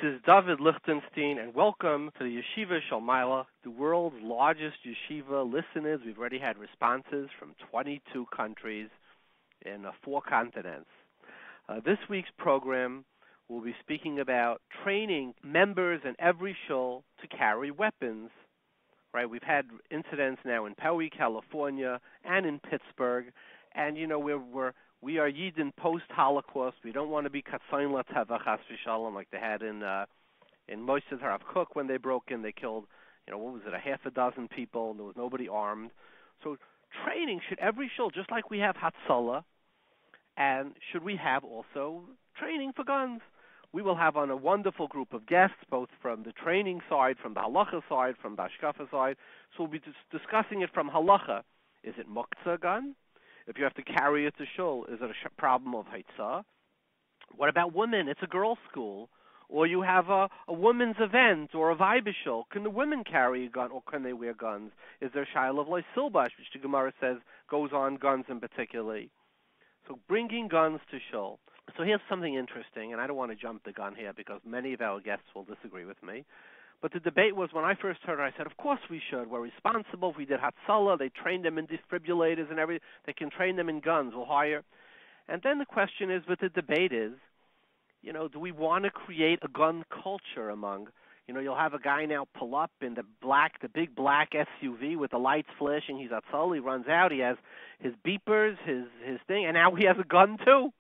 is David Lichtenstein, and welcome to the Yeshiva Shalmaila, the world's largest yeshiva. Listeners, we've already had responses from 22 countries in 4 continents. This week's program will be speaking about training members in every shul to carry weapons. Right? We've had incidents now in Poway, California, and in Pittsburgh, and we are Yidden post-Holocaust. We don't want to be Katzain Lateva Chas v'Shalom like they had in Moshe Harav Kook when they broke in. They killed, a half a dozen people, and there was nobody armed. So training should every shul, just like we have Hotza'ah, and should we have also training for guns. We will have on a wonderful group of guests, both from the training side, from the Halacha side, from the Hashkafah side. So we'll be discussing it from Halacha. Is it Muktzah gun? If you have to carry it to shul, is it a problem of Hotza'ah? What about women? It's a girls' school. Or you have a women's event or a Vaibishul. Can the women carry a gun or can they wear guns? Is there Shaila of Silbash, which the Gemara says goes on guns in particular? So bringing guns to shul. So here's something interesting, and I don't want to jump the gun here because many of our guests will disagree with me. But the debate was, when I first heard it, I said, of course we should. We're responsible. If we did Hotza'ah, they trained them in defibrillators and everything. They can train them in guns. We'll hire. And then the question is, but the debate is, do we want to create a gun culture among, you'll have a guy now pull up in the big black SUV with the lights flashing. He's Hotza'ah. He runs out. He has his beepers, his thing, and now he has a gun too.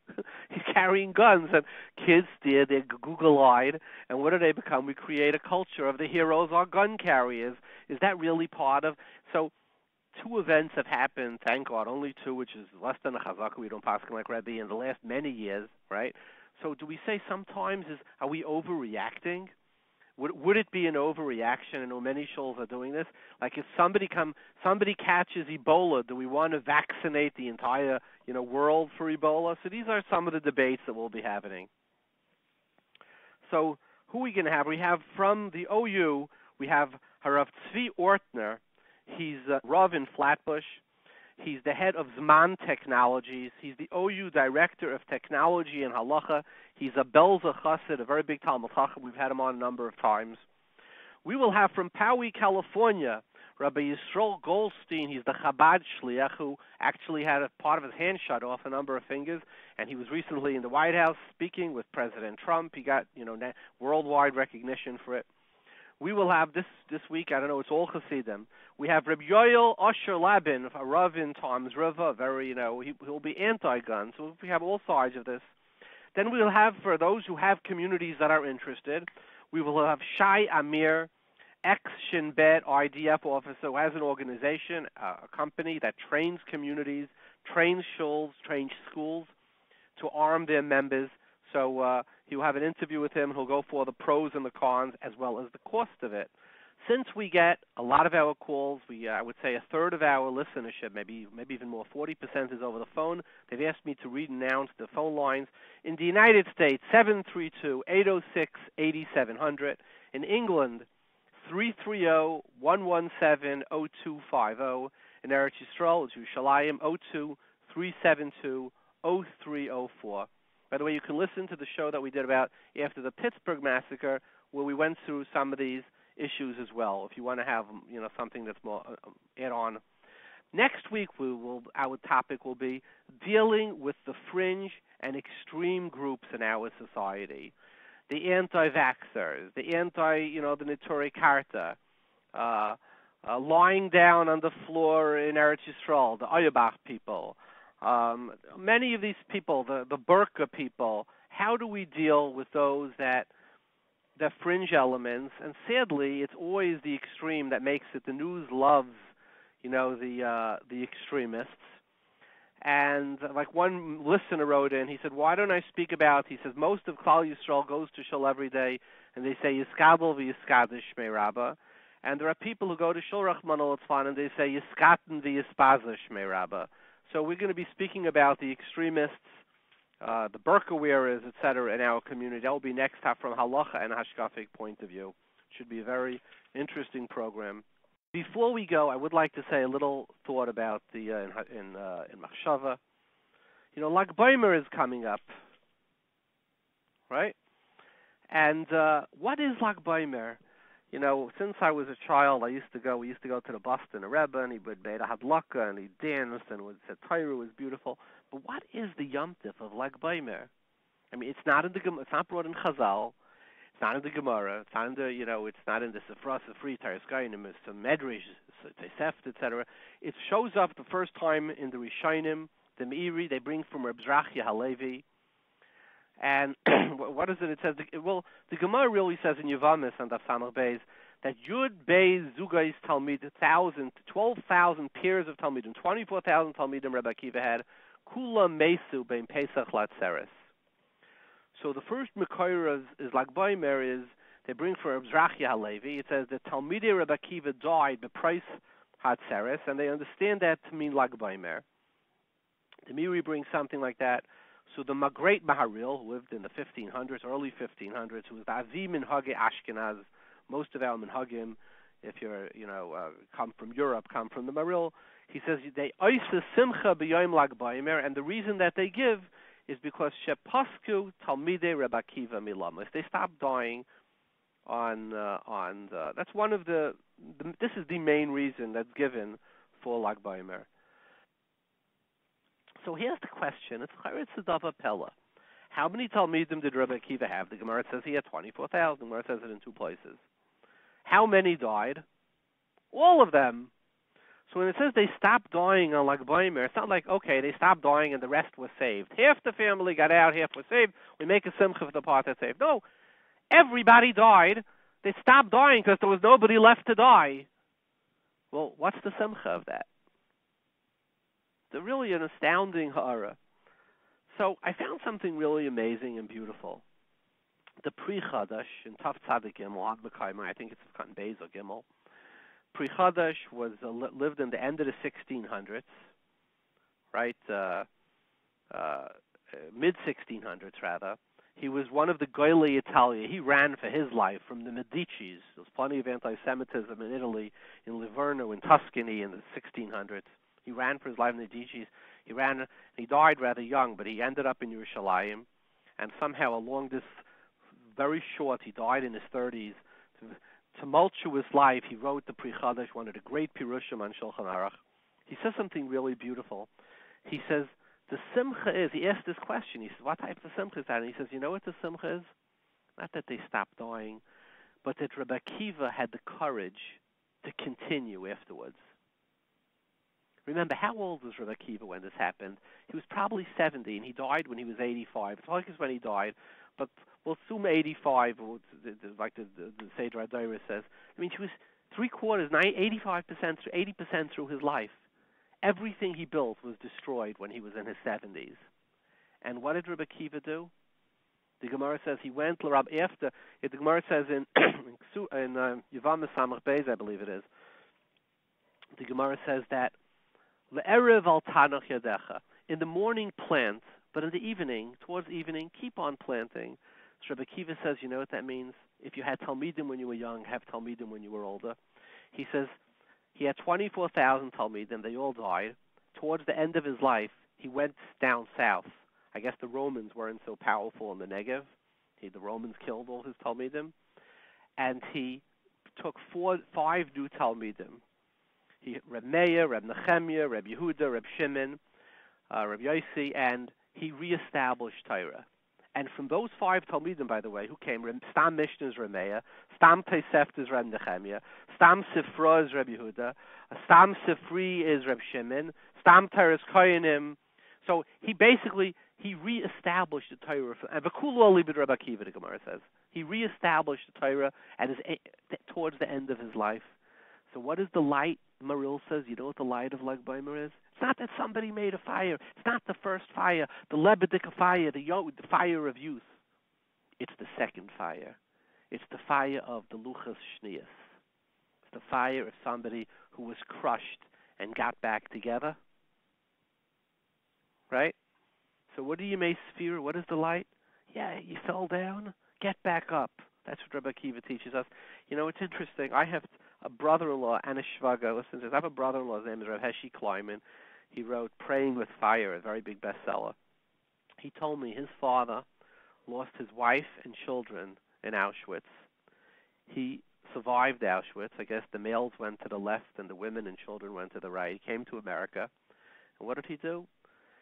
He's carrying guns, and kids they're Google-eyed, and what do they become? We create a culture of the heroes are gun carriers. Is that really part of? So 2 events have happened, thank God, only 2, which is less than a chazaka. We don't pass like Rabbi in the last many years, right? So do we say sometimes are we overreacting? Would it be an overreaction? I know many shuls are doing this. Like if somebody catches Ebola, do we want to vaccinate the entire world for Ebola? So these are some of the debates that we'll be having. So who are we going to have? We have from the OU, we have Harav Tzvi Ortner. He's Rav in Flatbush. He's the head of Zman Technologies. He's the OU Director of Technology and Halacha. He's a Belza Chassid, a very big Talmud Chacham. We've had him on a number of times. We will have from Poway, California, Rabbi Yisroel Goldstein. He's the Chabad Shliach who actually had a part of his hand shut off, a number of fingers, and he was recently in the White House speaking with President Trump. He got worldwide recognition for it. We will have this week, I don't know, it's all Chassidim. We have Rabbi Yoel Labin, a Rav in Tom's River, very, he'll be anti-gun. So we have all sides of this. Then we will have, for those who have communities that are interested, we will have Shai Amir, ex-Shin Bet IDF officer who has an organization, a company that trains communities, trains shuls, trains schools to arm their members. So he'll have an interview with him. He'll go for the pros and the cons as well as the cost of it. Since we get a lot of our calls, I would say a third of our listenership, maybe even more, 40% is over the phone. They've asked me to announce the phone lines. In the United States, 732-806-8700. In England, 330-117-0250. In Eretz Yisrael, it's Yerushalayim, 02-372-0304. By the way, you can listen to the show that we did about after the Pittsburgh massacre, where we went through some of these issues as well. If you want to have something that's more add on. Next week, our topic will be dealing with the fringe and extreme groups in our society, the anti-vaxxers, the the Neturei Karta, lying down on the floor in Eretz Yisrael, the Ayabach people. Many of these people, the burqa people, how do we deal with those that fringe elements? And sadly, it's always the extreme that makes it. The news loves, the extremists. And like one listener wrote in, he said, why don't I speak about, he says, most of Klal Yisrael goes to shul every day, and they say, Yiskadol v'yiskadish shmei Rabbah. And there are people who go to shul Rachman al Tzvan, and they say, Yiskaten v'yispaza shmei Rabbah. So we're going to be speaking about the extremists, the burqa wearers, etc., in our community. That will be next time from Halacha and Hashkafah point of view. It should be a very interesting program. Before we go, I would like to say a little thought about the in Machshava. Lag Baimer is coming up, right? And what is Lag Baimer? You know, since I was a child, we used to go to the Boston Rebbe, and he would made a hadlaka, and he danced, and would say Torah was beautiful. But what is the Yom Tif of Lag Baimer? I mean, it's not brought in Chazal, it's not in the Gemara, it's not in the, it's not in the Sefra, Sefri, Taryskayim, it's the Medrash, Tosefta, etc. It shows up the first time in the Rishonim, the Marayi, they bring from Reb Zrachia Halevi. And what is it? It says, the Gemara really says in Yavamis and Afsamach Beis that Yud Beis Zugais Talmid, 12,000 pairs of Talmidim, 24,000 Talmidim Rebbe Akiva had, Kula Mesu Bein Pesach Latzeres. So the first Mekayra is Lag Baimer, is they bring for Reb Zrachia Halevi. It says that Talmidei Rebbe Akiva died b'Preis Hatzeres, and they understand that to mean Lag Baimer. The Marayi brings something like that. So the great Maharil, who lived in the 1500s, early 1500s, who was the Avi Minhage Ashkenaz, most of our Minhagim, if you're, come from Europe, come from the Maharil, he says they oisa simcha b'yom Lag Baimer, and the reason that they give is because shepasku Talmidei Rebbe Akiva milamos. They stopped dying on that's one of this is the main reason that's given for Lag Baimer. So here's the question. It's Charetz Pella. How many Talmidim did Rebbe Akiva have? The Gemara says he had 24,000. The Gemara says it in two places. How many died? All of them. So when it says they stopped dying on Lag Baimer, it's not like, okay, they stopped dying and the rest was saved. Half the family got out, half was saved. We make a simcha for the part that's saved. No, everybody died. They stopped dying because there was nobody left to die. Well, what's the simcha of that? It's really an astounding ha'ara. So I found something really amazing and beautiful. The Pri Chadash in Tav Tzadik Gimel, Ad B'Kaima, I think it's Cotton Beis or Gimel. Pri Chadash was lived in the end of the 1600s, right? Mid 1600s rather. He was one of the Goyli Italia. He ran for his life from the Medicis. There was plenty of anti-Semitism in Italy, in Livorno, in Tuscany in the 1600s. He ran for his life in the Medicis. He ran, and he died rather young, but he ended up in Yerushalayim. And somehow along this very short, he died in his 30s, tumultuous life, he wrote the Pri Chadash, one of the great Pirushim on Shulchan Aruch. He says something really beautiful. He says, the simcha is, he asked this question, he says, what type of simcha is that? And he says, you know what the simcha is? Not that they stopped dying, but that Rebbe Akiva had the courage to continue afterwards. Remember, how old was Rabbi Akiva when this happened? He was probably 70, and he died when he was 85. It's like it's when he died, but we'll assume 85, like the Seder Adayra says. I mean, he was 85%, 80% through his life. Everything he built was destroyed when he was in his 70s. And what did Rabbi Akiva do? The Gemara says he went to Rabbi after. The Gemara says in Yavamis Samach Beis, I believe it is. The Gemara says that Le'erev al tanach yadecha. In the morning, plant, but in the evening, towards evening, keep on planting. So Rabbi Akiva says, you know what that means? If you had Talmidim when you were young, have Talmidim when you were older. He says he had 24,000 Talmidim. They all died. Towards the end of his life, he went down south. I guess the Romans weren't so powerful in the Negev. The Romans killed all his Talmidim. And he took 5 new Talmidim. Reb Meir, Reb Nechemia, Reb Yehuda, Reb Shimon, Reb Yossi, and he reestablished Torah. And from those 5 Talmidim, by the way, who came, Stam Mishnah is Reb Meir, Stam Tosefta is Reb Nechemia, Stam Sifra is Reb Yehuda, Stam Sifri is Reb Shimon, Stam Teres Koyanim. So he reestablished the Torah. And V'kulu ali b'Reb Akiva, the Gemara says. He reestablished the Torah towards the end of his life. So what is the light? Maril says, you know what the light of Lag Baimer is? It's not that somebody made a fire. It's not the first fire, the Lebedik fire, the fire of youth. It's the second fire. It's the fire of the Luchas Shnias. It's the fire of somebody who was crushed and got back together. Right? So what do you may sphere? What is the light? Yeah, you fell down. Get back up. That's what Rabbi Akiva teaches us. You know, it's interesting. I have a brother-in-law, Anna Shvaga. Listen to this. I have a brother-in-law. His name is Rav Heshi Kleiman. He wrote Praying with Fire, a very big bestseller. He told me his father lost his wife and children in Auschwitz. He survived Auschwitz. I guess the males went to the left and the women and children went to the right. He came to America. And what did he do?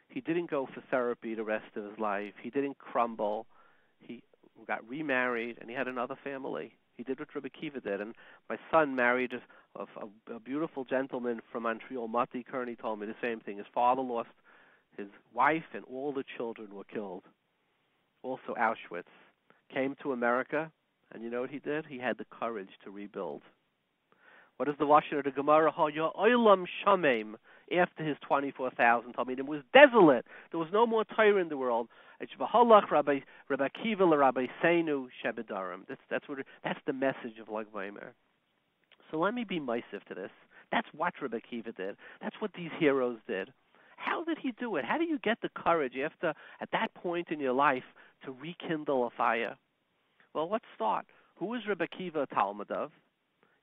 He didn't go for therapy the rest of his life. He didn't crumble. He got remarried and he had another family. He did what Rabbi Akiva did. And my son married a beautiful gentleman from Montreal, Mati Kearney, told me the same thing. His father lost his wife and all the children were killed. Also Auschwitz. Came to America, and you know what he did? He had the courage to rebuild. What is the Lashon of the Gemara? Olam Shamim. After his 24,000 Talmidim, it was desolate. There was no more Torah in the world. It's V'halach Rabbi Akiva Rabbi Seinu Shebedarim. That's the message of Lag Baimer. So let me be meisiv to this. That's what Rabbi Akiva did. That's what these heroes did. How did he do it? How do you get the courage after, at that point in your life, to rekindle a fire? Well, let's start. Who was Rabbi Akiva a Talmud of?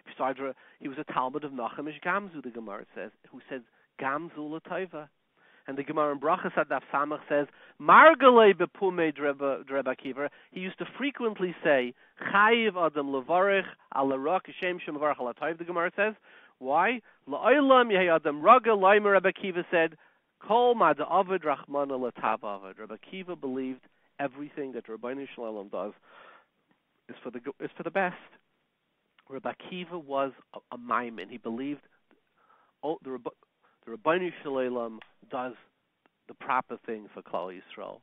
Besides, he was a Talmud of Nachamish Gamzu, the Gemara says, who says, Gamzu l'toiva. And the Gemara in Brachas Adaf Samach says, Margalei bepume Rabbi Akiva. He used to frequently say, Chayiv Adam levarich ala rak Hashem shem levarich ala toiv, the Gemara says. Why? La'olam yehi Adam raga loimer, Rabbi Akiva said, Kol mada avad rachmana l'tav avad. Rabbi Akiva believed everything that Rabbeinu Shalom does is for the best. Rabbi Akiva was a maimin. He believed the Rabbeinu Shalom does the proper thing for Klal Yisrael.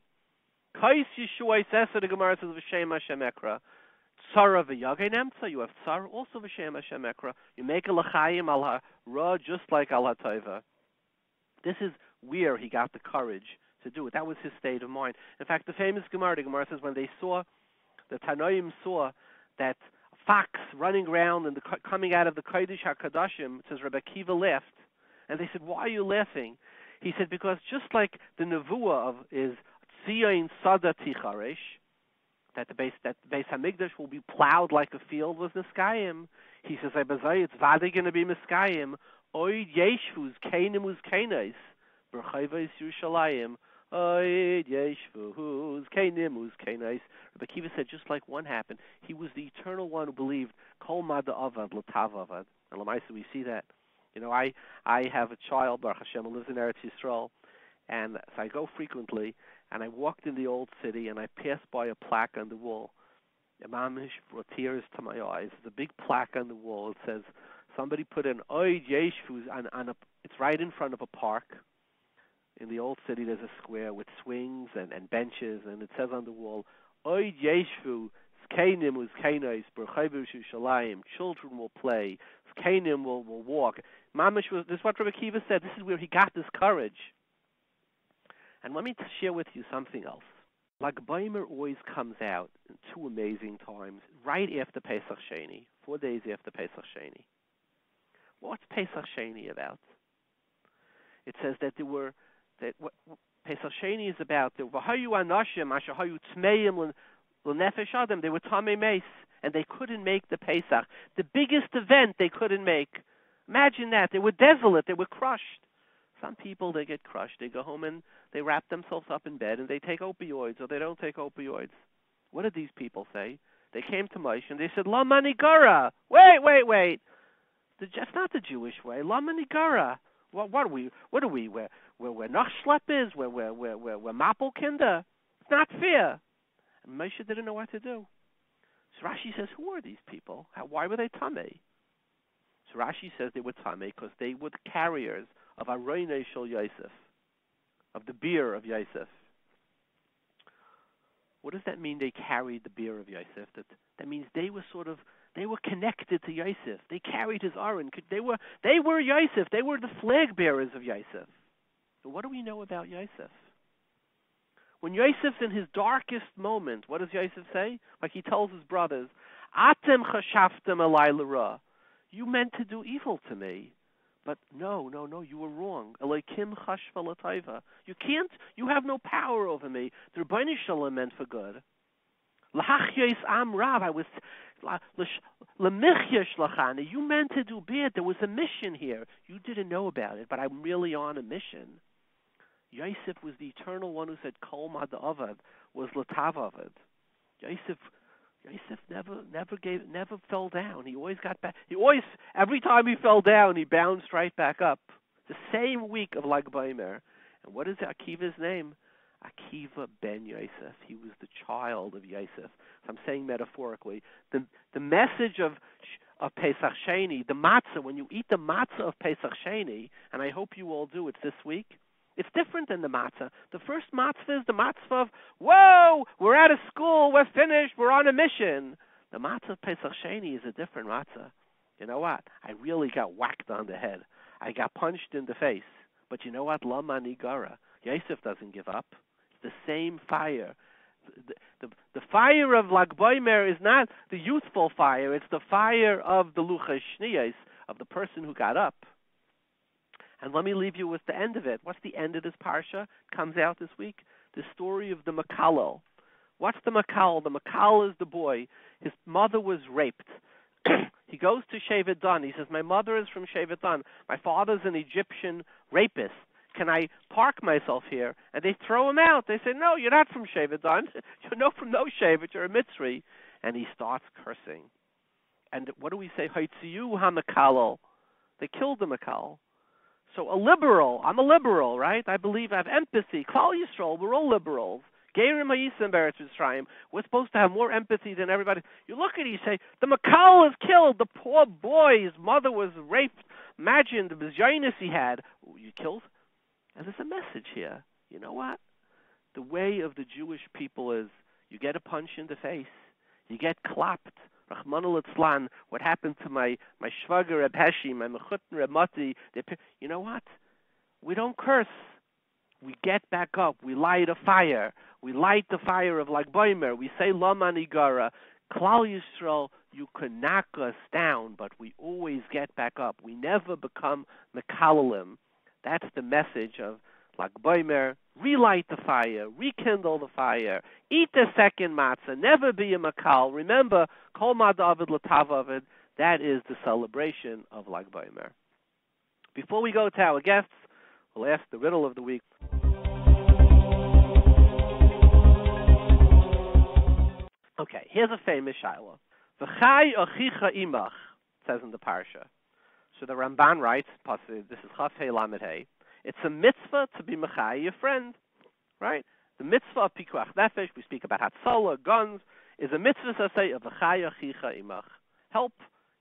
Kais Yeshuai Sesa, the Gemara says, V'shem Hashem Ekra. Tzara v'yagei nemtza, you have tzara, also V'shem Hashem Ekra. You make a l'chaim al ha-ra just like al ha-tova. This is where he got the courage to do it. That was his state of mind. In fact, the famous Gemara, the Gemara says, when the Tanoim saw that fox running around and coming out of the Kodesh HaKadoshim, it says Rabbi Akiva laughed. And they said, why are you laughing? He said, because just like the Nevuah is Tzion Sada Ticharesh, that the Beis Hamikdash will be plowed like a field, was Niskayim. He says, it's vade going to be Niskayim. Oid Yeshvuz Kainim Uz Kainais. B'chayvais Yerushalayim. Oid Yeshvuz Kainim Uz Kainais. Rabbi Akiva said, just like one happened, he was the eternal one who believed Kol Mada Avad L'Tav Avad. And Lamaisa, we see that. You know, I have a child, Baruch Hashem, who lives in Eretz Yisrael, and so I go frequently, and I walked in the old city, and I passed by a plaque on the wall. Mamish brought tears to my eyes. There's a big plaque on the wall. It says, somebody put an Oid Yeshvuz on it's right in front of a park. In the old city, there's a square with swings and benches, and it says on the wall, Oid Yeshvu, Skainim uz Kainais, B'chayvu Shushalayim, children will play, Skainim will walk. Mamish this is what Rabbi Akiva said. This is where he got this courage. And let me share with you something else. Lag Baimer always comes out in two amazing times, right after Pesach Sheni, 4 days after Pesach Sheni. What's Pesach Sheni about? It says that what Pesach Sheni is about, they were tamei meis, and they couldn't make the Pesach, the biggest event they couldn't make. Imagine that. They were desolate. They were crushed. Some people, they get crushed. They go home and they wrap themselves up in bed and they take opioids or they don't take opioids. What did these people say? They came to Moshe and they said, La manigara. Wait. That's not the Jewish way. La manigara. What are we? We're nachschleppers. We're mapel kinder. It's not fair. And Moshe didn't know what to do. So Rashi says, who are these people? Why were they tamei? So Rashi says they were tamei because they were the carriers of Aroinei Shel Yosef, of the beer of Yosef. What does that mean? They carried the beer of Yosef. That means they were connected to Yosef. They carried his aron. They were Yosef. They were the flag bearers of Yosef. So what do we know about Yosef? When Yosef's in his darkest moment, what does Yosef say? Like he tells his brothers, Atem chashaftem elai l'ra. You meant to do evil to me. But no, you were wrong. Elokim chashva l'taiva. You have no power over me. The Rebbeinu Shalom meant for good. L'hachyes am rav. I was l'michya shlachani. You meant to do bad. There was a mission here. You didn't know about it, but I'm really on a mission. Yosef was the eternal one who said Kol Mad Avad was Latav Avad. Yosef Yosef never fell down. He always got back. Every time he fell down, he bounced right back up. The same week of Lag Baimer. And what is Akiva's name? Akiva ben Yosef. He was the child of Yosef. So I'm saying metaphorically. The message of Pesach Sheni, the matzah, when you eat the matzah of Pesach Sheni, and I hope you all do it this week, it's different than the matzah. The first matzah is the matzah of, whoa, we're out of school, we're finished, we're on a mission. The matzah of Pesach Sheni is a different matzah. You know what? I really got whacked on the head. I got punched in the face. But you know what? Lama nigara. Yosef doesn't give up. It's the same fire. The fire of Lag Baimer is not the youthful fire. It's the fire of the Luchas Shniyos, of the person who got up. And let me leave you with the end of it. What's the end of this parsha? It comes out this week. The story of the Makalel. What's the Makalel? The Makalel is the boy. His mother was raped. He goes to Shevet Dan. He says, my mother is from Shevet Dan. My father's an Egyptian rapist. Can I park myself here? And they throw him out. They say, no, you're not from Shevet Dan. You're not from no Shevet. You're a Mitzri. And he starts cursing. And what do we say? Hotza'ah ha-Makalel. They killed the Makalel. So a liberal, I'm a liberal, right? I believe I have empathy. Klal Yisroel, we're all liberals. Geirim ha'isim beretz Mitzrayim. We're supposed to have more empathy than everybody. You look at it, you say, the Makalel is killed. The poor boy, his mother was raped. Imagine the bizarreness he had. You killed? And there's a message here. You know what? The way of the Jewish people is you get a punch in the face. You get clapped. Rachmana litzlan, what happened to my shvager Reb Heshi, my mechutner Reb Mati, you know what? We don't curse. We get back up. We light a fire. We light the fire of Lag Baimer. We say Lama Nigara. Klal Yisrael, you can knock us down, but we always get back up. We never become Mekalalim. That's the message of Lag Baimer. Relight the fire. Rekindle the fire. Eat the second matzah. Never be a makal. Remember, Kol Ma David L'Tavavid. That is the celebration of Lag Baimer. Before we go to our guests, we'll ask the riddle of the week. Okay, here's a famous shaila. V'chai achicha imach, says in the parsha. So the Ramban writes, this is Chaf Hei Lamed Hei, it's a mitzvah to be mechai your friend, right? The mitzvah of pikuach nefesh, we speak about Hotza'ah, guns, is a mitzvah to say of v'chai achicha imach. Help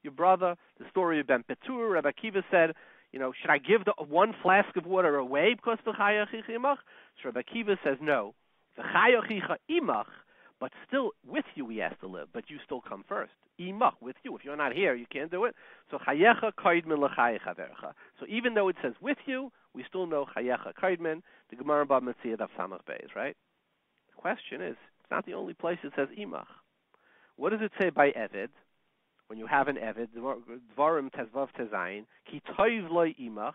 your brother. The story of Ben Petur, Rabbi Akiva said, should I give the one flask of water away because v'chai achicha imach? So Rabbi Akiva says no. V'chai achicha imach, but still with you he has to live, but you still come first. Imach, with you. If you're not here, you can't do it. So chayecha kaidmin l'chayecha havercha. So even though it says with you, we still know chayecha kaidmin. The Gemara Bab Metzia Daf Samach Beis, right? The question is, it's not the only place it says imach. What does it say by Eved? When you have an Eved, Dvarim Tezvav Tezayin, ki toiv loy imach,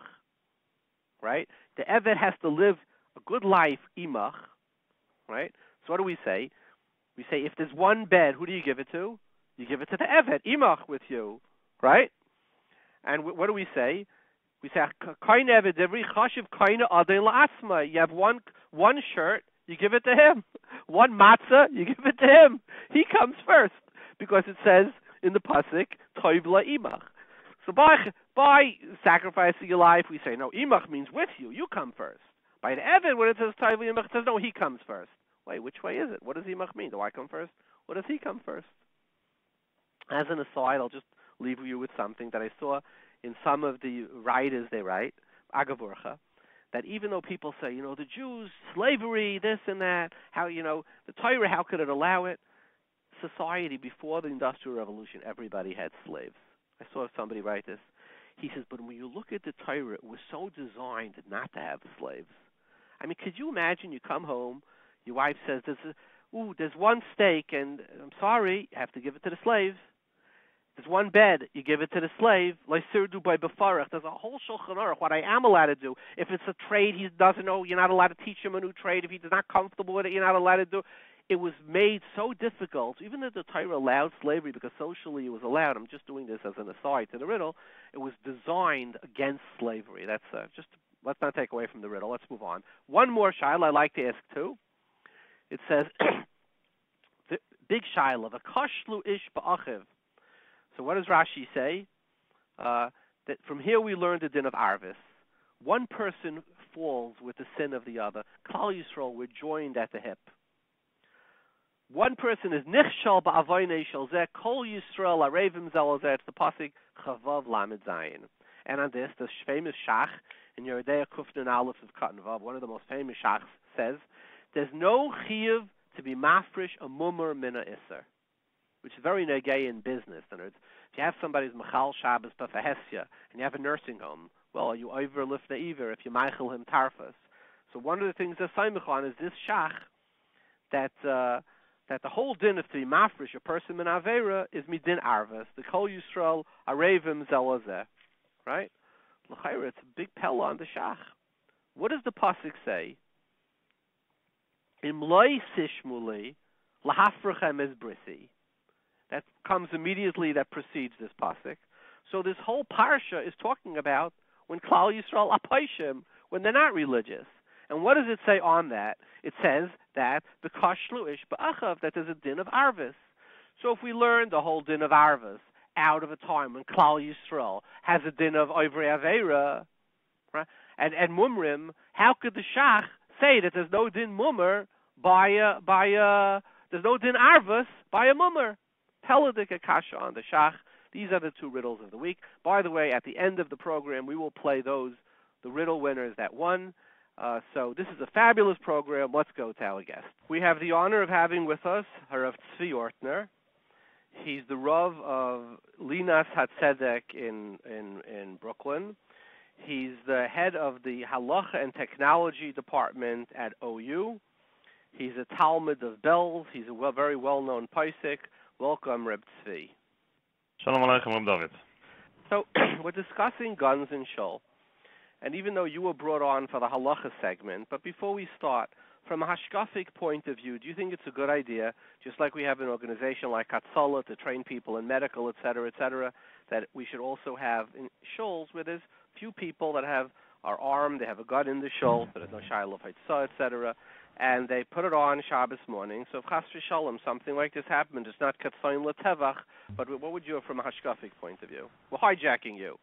right? The Eved has to live a good life, imach, right? So what do we say? We say if there's one bed, who do you give it to? You give it to the Eved, imach, with you, right? And what do we say? We say, kain Eved, every chashiv kain adei la'asma. You have one shirt, you give it to him. One matzah, you give it to him. He comes first, because it says in the pasuk, toiv la'imach. So by sacrificing your life, we say, no, imach means with you. You come first. By the Eved, when it says toiv la'imach, it says, no, he comes first. Wait, which way is it? What does imach mean? Do I come first? Or does he come first? As an aside, I'll just leave you with something that I saw in some of the writers. They write, Agavurcha, that even though people say, the Jews, slavery, this and that, how, the Torah, how could it allow it? Society, before the Industrial Revolution, everybody had slaves. I saw somebody write this. He says, but when you look at the Torah, it was so designed not to have slaves. I mean, could you imagine you come home, your wife says, there's one steak, and I'm sorry, you have to give it to the slave. There's one bed, you give it to the slave. There's a whole Shulchan Aruch, what I am allowed to do. If it's a trade he doesn't know, you're not allowed to teach him a new trade. If he's not comfortable with it, you're not allowed to do it. It was made so difficult, even though the Torah allowed slavery, because socially it was allowed. I'm just doing this as an aside to the riddle. It was designed against slavery. That's let's not take away from the riddle. Let's move on. One more shiloh I'd like to ask too. It says, Big shaila, v'kashlu ish ba'achiv. So what does Rashi say? That from here we learn the din of arvis. One person falls with the sin of the other. Klal Yisrael were joined at the hip. One person is nichshal ba'avoynei shel zeh kol Yisrael arevim zel zeh. It's the pasuk Chavav Lamed Zayin. And on this, the famous shach in Yeridei Kufnin Aleph of Katan Vav, one of the most famous shachs, says there's no chiyuv to be mafresh a mummer mina iser, which is very negay in business. In other words, if you have somebody who's machal Shabbos b'fahesya and you have a nursing home, well, are you over lift the iver if you meichel him tarfas? So one of the things that's saimich on is this shach that the whole din of to be mafresh a person min avera is midin arvas. The kol Yisrael arevim zelazeh, right? L'chayra, it's a big pella on the shach. What does the pasuk say? Im loy sishmuli lahafrechem es brisi. That comes immediately, that precedes this pasuk. So this whole parsha is talking about when Klal Yisrael apaishim, when they're not religious. And what does it say on that? It says that the kashlu ish ba'achav, that there's a din of arvis. So if we learn the whole din of arvis out of a time when Klal Yisrael has a din of oivre avera, right? And mumrim, how could the shach say that there's no din mummer there's no din arvis by a mummer? Peladik akasha on the shach. These are the two riddles of the week. By the way, at the end of the program, we will play the riddle winners that won. So this is a fabulous program. Let's go to our guest. We have the honor of having with us Rav Tzvi Ortner. He's the Rav of Linas HaTzedek in Brooklyn. He's the head of the Halacha and Technology Department at OU. He's a Talmud of Belz. He's a very well-known Paisik. Welcome, Reb Tzvi. Shalom Aleichem, Reb David. So we're discussing guns in Shul. And even though you were brought on for the Halacha segment, but before we start, from a Hashkafic point of view, do you think it's a good idea, just like we have an organization like Hotza'ah to train people in medical, et cetera, that we should also have in Shuls where there's few people that are armed, they have a gun in the Shul, so there's no Shiloh Hotza'ah, et cetera, and they put it on Shabbos morning. So if Chas v'Shalom, something like this happened, it's not Katzayin L'Tevach, but what would you have from a Hashkafic point of view? We're hijacking you.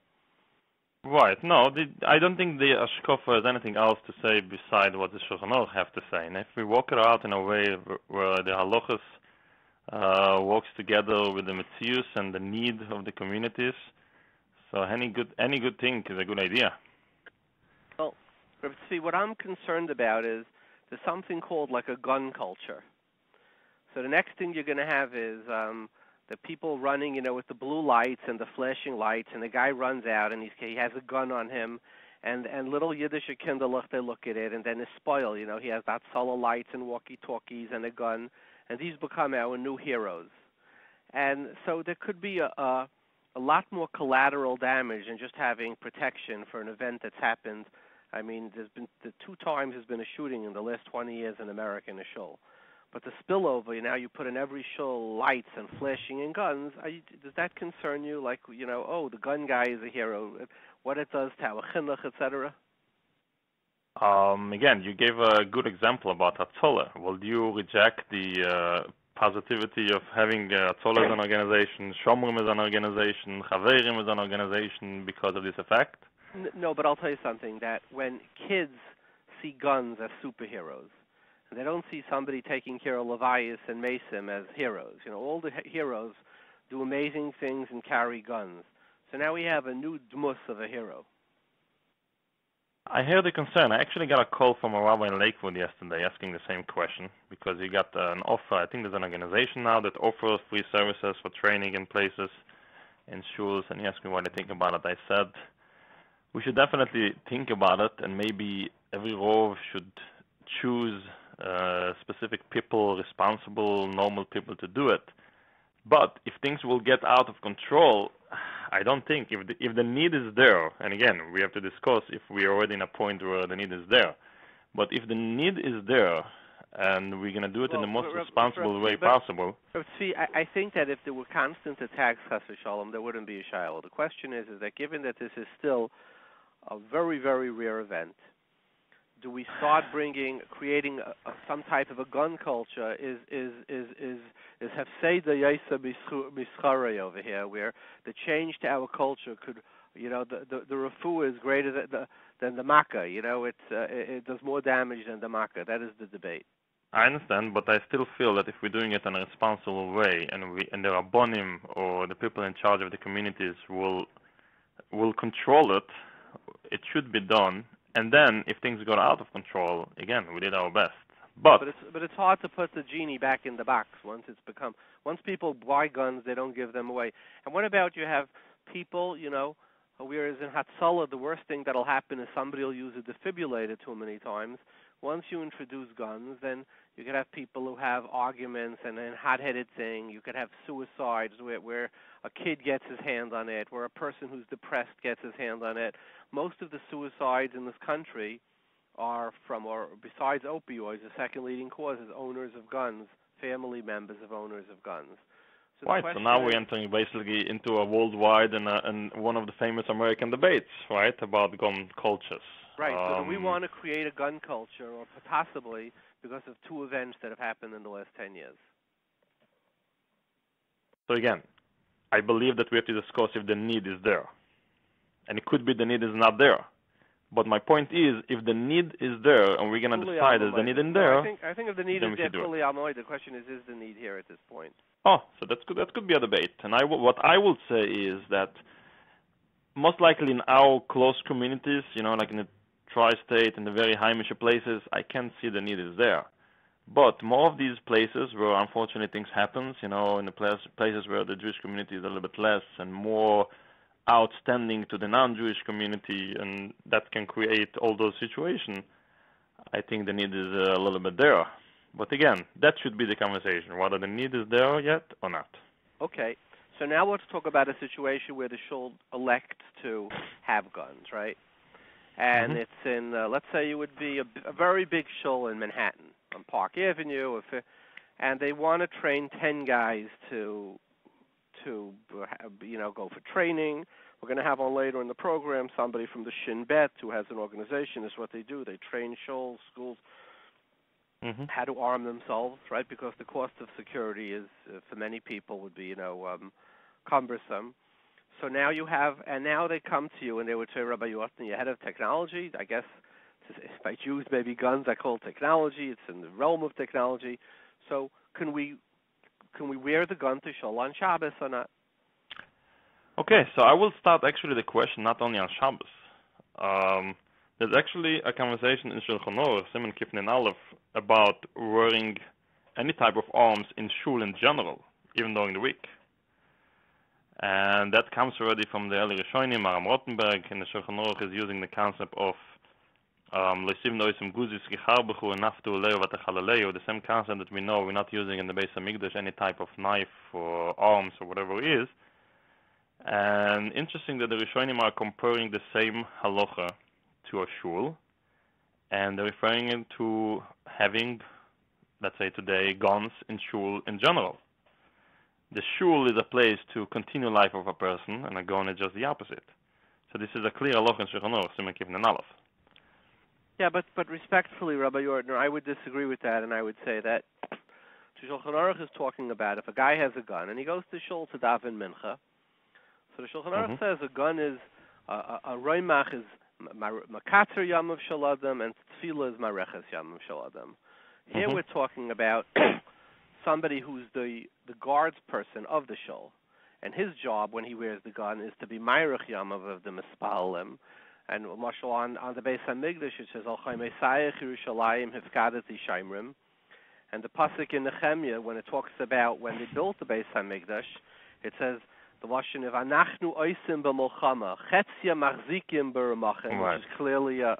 Right. No, I don't think the Hashkafah has anything else to say beside what the Shulchan Aruch have to say. And if we work it out in a way where the halachas works together with the metzius and the need of the communities, so any good thing is a good idea. Well, Rabbi Tzvi, what I'm concerned about is there's something called like a gun culture. So the next thing you're going to have is the people running, with the blue lights and the flashing lights, and the guy runs out and he has a gun on him, and little Yiddish kinderlich, they look at it, and then it's spoiled. He has that solar lights and walkie-talkies and a gun, and these become our new heroes. And so there could be a lot more collateral damage than just having protection for an event that's happened. I mean, the 2 times there's been a shooting in the last 20 years in America in a shul. But the spillover, now you put in every shul lights and flashing and guns. Does that concern you? Like, the gun guy is a hero. What it does to our chinuch, etc. Again, you gave a good example about Hotza'ah. Will you reject the positivity of having Hotza'ah as an organization, Shomrim as an organization, Chaverim as an organization because of this effect? No, but I'll tell you something, that when kids see guns as superheroes, they don't see somebody taking care of Levias and Mesim as heroes. All the heroes do amazing things and carry guns. So now we have a new dmus of a hero. I hear the concern. I actually got a call from a rabbi in Lakewood yesterday asking the same question because he got an offer. I think there's an organization now that offers free services for training in places in Shuls, and he asked me what I think about it. I said, we should definitely think about it, and maybe every rov should choose specific people, responsible, normal people to do it. But if things will get out of control, I don't think, if the need is there, and again, we have to discuss if we're already in a point where the need is there, but if the need is there, and we're going to do it in the most responsible way possible. See, I think that if there were constant attacks, Chas v'Shalom, there wouldn't be a shiloh. The question is that given that this is still a very, very rare event, do we start creating some type of a gun culture? Is Hefseda Yesa Mischare over here, where the change to our culture could, the refu is greater than the makkah. It does more damage than the makkah. That is the debate. I understand, but I still feel that if we're doing it in a responsible way, and the Rabbonim or the people in charge of the communities will control it, it should be done. And then, if things got out of control, again, we did our best. But it's hard to put the genie back in the box once people buy guns, they don't give them away. And what about you have people, whereas in Hotza'ah, the worst thing that'll happen is somebody will use a defibrillator too many times. Once you introduce guns, then you could have people who have arguments and then hot-headed thing. You could have suicides where a kid gets his hand on it, where a person who's depressed gets his hand on it. Most of the suicides in this country are besides opioids, the second leading cause is owners of guns, family members of owners of guns. Right, so now we're entering basically into a worldwide and one of the famous American debates, right, about gun cultures. Right, so do we want to create a gun culture, or possibly because of two events that have happened in the last 10 years? So again, I believe that we have to discuss if the need is there. And it could be the need is not there. But my point is, if the need is there, and we're going to decide is the need in there, I think if the need is there, fully Almoid, the question is the need here at this point? Oh, so that could be a debate. And what I will say is that most likely in our close communities, like in the tri-state and the very Hamish places, I can't see the need is there. But more of these places where unfortunately things happen, in the places where the Jewish community is a little bit less and more outstanding to the non-Jewish community, and that can create all those situations, I think the need is a little bit there. But again, that should be the conversation, whether the need is there yet or not. Okay. So now let's talk about a situation where the shul elects to have guns, right? And it's in, let's say it would be a very big shul in Manhattan on Park Avenue, and they want to train 10 guys to go for training. We're going to have on later in the program somebody from the Shin Bet who has an organization. This is what they do. They train shuls, schools, how to arm themselves, right? Because the cost of security is, for many people, would be, cumbersome. So now now they come to you and they would say, Rabbi Ortner, you're head of technology. I guess by Jews, maybe guns are called technology. It's in the realm of technology. So can we wear the gun to shul on Shabbos or not? Okay, so I will start actually the question not only on Shabbos. There's actually a conversation in Shulchan Aruch, Siman Kifnin Aleph, about wearing any type of arms in shul in general, even during the week. And that comes already from the early Rishonim. Aram Rottenberg in the Shulchan Aruch is using the concept of the same concept that we know we're not using in the Beis Hamikdash any type of knife or arms or whatever it is. And interesting that the Rishonim are comparing the same halacha to a shul, and they're referring it to having, let's say today, guns in shul in general. The shul is a place to continue life of a person, and a gun is just the opposite. So this is a clear halacha in Shulchan Aruch, Siman Kifnin Aleph. Yeah, but respectfully, Rabbi Ortner, I would disagree with that, and I would say that Shulchan Aruch is talking about if a guy has a gun and he goes to shul to daven mincha. So the Shulchan Aruch says a gun is a roimach is makatzer yamav shel adam and tefillah is mareches yamav shel adam. Here we're talking about somebody who's the guards person of the shul, and his job when he wears the gun is to be mayrech yamav of the mispalim. And Marshal on the Beis Hamikdash it says Al Chaimesayach Yerushalayim Hifkadati Shaimrim, and the pasuk in Nehemiah when it talks about when they built the Beis Hamikdash, it says the lashon of Anachnu Oisim b'Molchama Chetzia Machzikim b'Ramachim, which is clearly a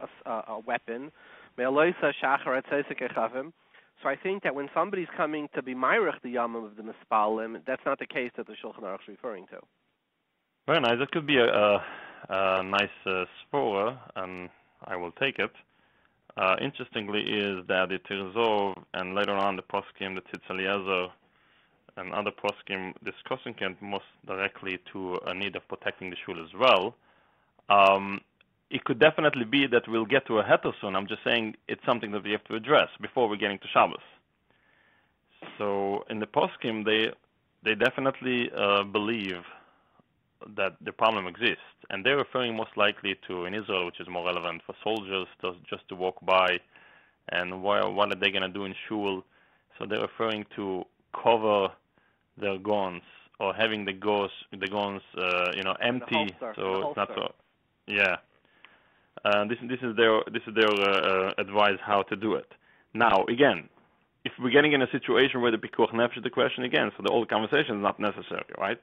weapon. Me'aloisa Shachar Etzesek Echavim. So I think that when somebody's coming to be Mayrech the Yamim of the Mispalim, that's not the case that the Shulchan Aruch is referring to. Very nice. That could be a nice svora, and I will take it. Interestingly is that the Tirzov and later on the poskim, the Tzitz Eliezer, and other poskim discussing it most directly to a need of protecting the shul as well. it could definitely be that we'll get to a heter soon. I'm just saying it's something that we have to address before we're getting to Shabbos. So in the poskim, they definitely believe that the problem exists, and they're referring most likely to in Israel, which is more relevant for soldiers just to walk by, and what are they going to do in shul? So they're referring to cover their guns or having the guns empty, so it's not so. Yeah, this is their advice how to do it. Now again, if we're getting in a situation where the pikuach nefesh is the question again, so the whole conversation is not necessary, right?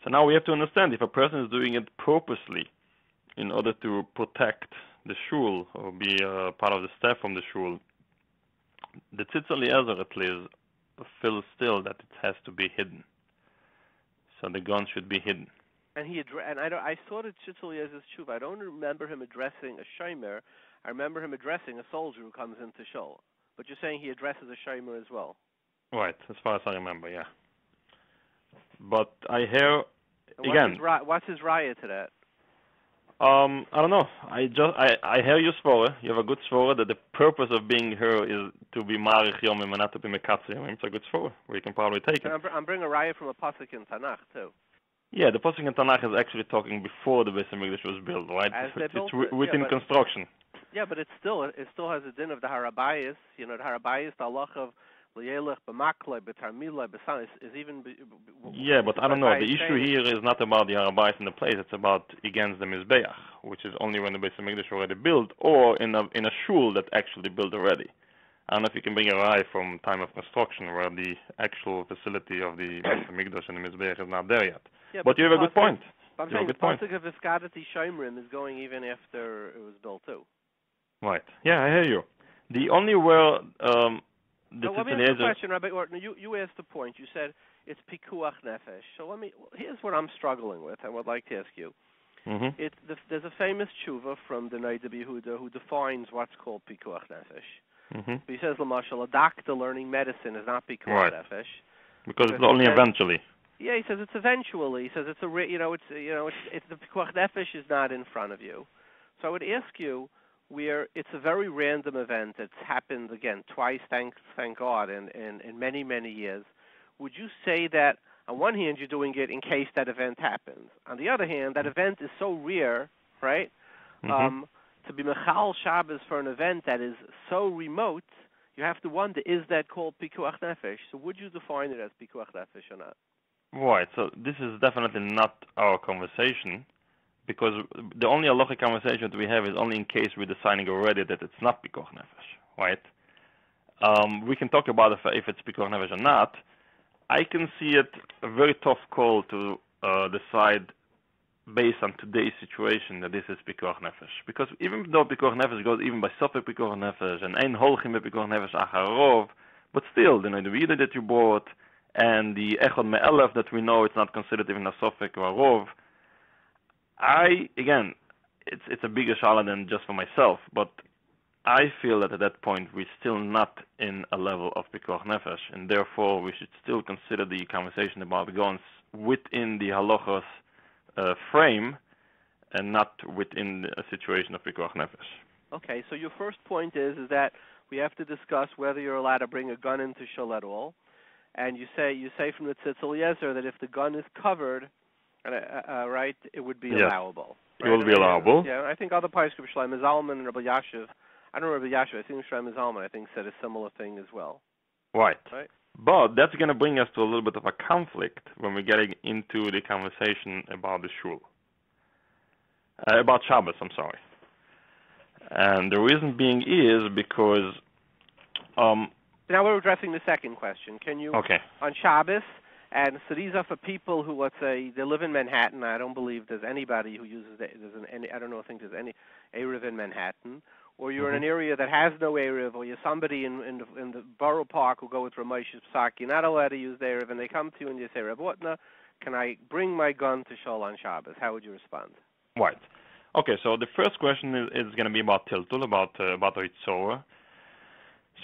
So now we have to understand if a person is doing it purposely in order to protect the shul or be part of the staff from the shul, the Tzitz Eliezer at least feels still that it has to be hidden. So the gun should be hidden. And I saw the Tzitz Eliezer's tshuva. I don't remember him addressing a shomer. I remember him addressing a soldier who comes into shul. But you're saying he addresses a shomer as well. Right, as far as I remember, yeah. But I hear again. What's his raya to that? I don't know. I hear you svora. You have a good svora that the purpose of being here is to be marich yomim and not to be mekatze yomim. It's a good svora. We can probably take it. I'm bringing a raya from a pasuk in Tanakh too. Yeah, the pasuk in Tanakh is actually talking before the Beis Hamikdash was built, right? It's within construction. Yeah, but it still has a din of the harabayis. You know, the harabayis, the halacha of l'yelech b'maklei b'tarmilei b'san is even. Yeah, but I don't know. The issue here is not about the harabayis in the place. It's about against the mizbeach, which is only when the Beis Hamikdash already built, or in a shul that actually built already. I don't know if you can bring a raya from time of construction where the actual facility of the Beis Hamikdash and the mizbeach is not there yet. Yeah, but you have a good point. I'm saying the pasuk of Iskadati Shomrim is going even after it was built too. Right. Yeah, I hear you. The only where let me ask you a question, Rabbi Ortner. You asked the point. You said it's pikuach nefesh. So here's what I'm struggling with. I would like to ask you. Mm-hmm. There's a famous tshuva from the Rabbi Yehuda who defines what's called pikuach nefesh. Mm-hmm. He says, "L'mashal, a doctor learning medicine is not pikuach nefesh because it's only eventually." Yeah, he says it's eventually. He says it's the pikuach nefesh is not in front of you. So I would ask you, where it's a very random event that's happened again twice, thank God, in many, many years. Would you say that on one hand you're doing it in case that event happens? On the other hand, that event is so rare, right? Mm-hmm. To be mechal Shabbos for an event that is so remote, you have to wonder, is that called pikuach nefesh? So would you define it as pikuach nefesh or not? Right. So this is definitely not our conversation. Because the only halachic conversation that we have is only in case we're deciding already that it's not pikuach nefesh, right? We can talk about if it's pikuach nefesh or not. I can see it a very tough call to decide based on today's situation that this is pikuach nefesh. Because even though pikuach nefesh goes even by sofek pikuach nefesh and ein holchim pikuach nefesh acharov, but still, the Nevi'ida that you brought and the echad me'elef that we know it's not considered even a sofek or a rov. It's a bigger shala than just for myself, but I feel that at that point we're still not in a level of pikuach nefesh, and therefore we should still consider the conversation about the guns within the halachos frame, and not within a situation of pikuach nefesh. Okay, so your first point is that we have to discuss whether you're allowed to bring a gun into shul at all, and you say from the Tzitz Eliezer that if the gun is covered, right, it would be allowable. Right? It will be allowable. Yeah, I think other parts of Shlomo Zalman and Rabbi Yashiv, I don't know Rabbi Yashiv, I think Shlomo Zalman, said a similar thing as well. Right. But that's going to bring us to a little bit of a conflict when we're getting into the conversation about the shul. About Shabbos, I'm sorry. And the reason being is because... now we're addressing the second question. Can you, on Shabbos, and so these are for people who, let's say, they live in Manhattan. I don't believe there's anybody who uses I think there's any Erev in Manhattan. Or you're in an area that has no Erev, or you're somebody in the borough park who go with Ramesh's Psak. You're not allowed to use the Erev, and they come to you and you say, Rabbi Ortner, can I bring my gun to shul on Shabbos? How would you respond? Right. Okay, so the first question is going to be about Tiltul, about Hotza'ah.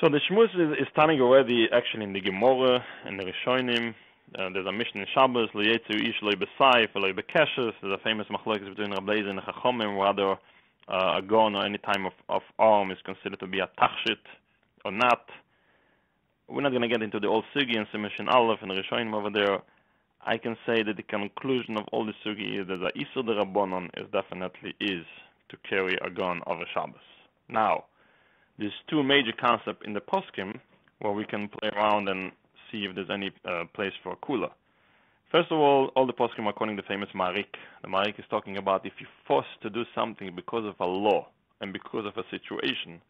So the Shmuz is standing already actually in the Gemara, in the Rishonim. There's a mission in Shabbos, L'yetzu ish loy b'sayf, loy b'keshes. There's a famous machlokes between Rabbi and Chachomim, whether a gun or any type of arm is considered to be a tachshit or not. We're not going to get into the old sugi and Simishin Aleph and Rishonim over there. I can say that the conclusion of all the sugi is that the Isur de Rabbanon is definitely to carry a gun over Shabbos. Now, there's two major concepts in the poskim where we can play around and see if there's any place for a kula. First of all the poskim are calling the famous Maraik. The Maraik is talking about if you're forced to do something because of a law and because of a situation,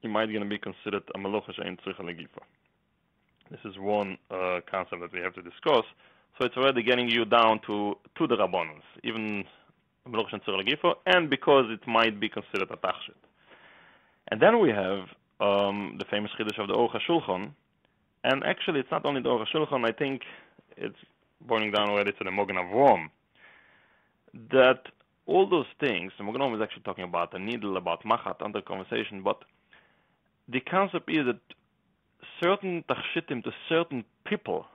you might going to be considered a melocha she'ein tzricha legifa. This is one concept that we have to discuss. So it's already getting you down to the Rabbanons, even a melocha she'ein tzricha legifa, and because it might be considered a tachshit. And then we have the famous chiddush of the Aruch HaShulchan, and actually it's not only the Aruch HaShulchan, I think it's boiling down already to the Mogen Avrom, that all those things, the Mogen Avrom is actually talking about the needle, about machat, under conversation, but the concept is that certain tachshitim to certain people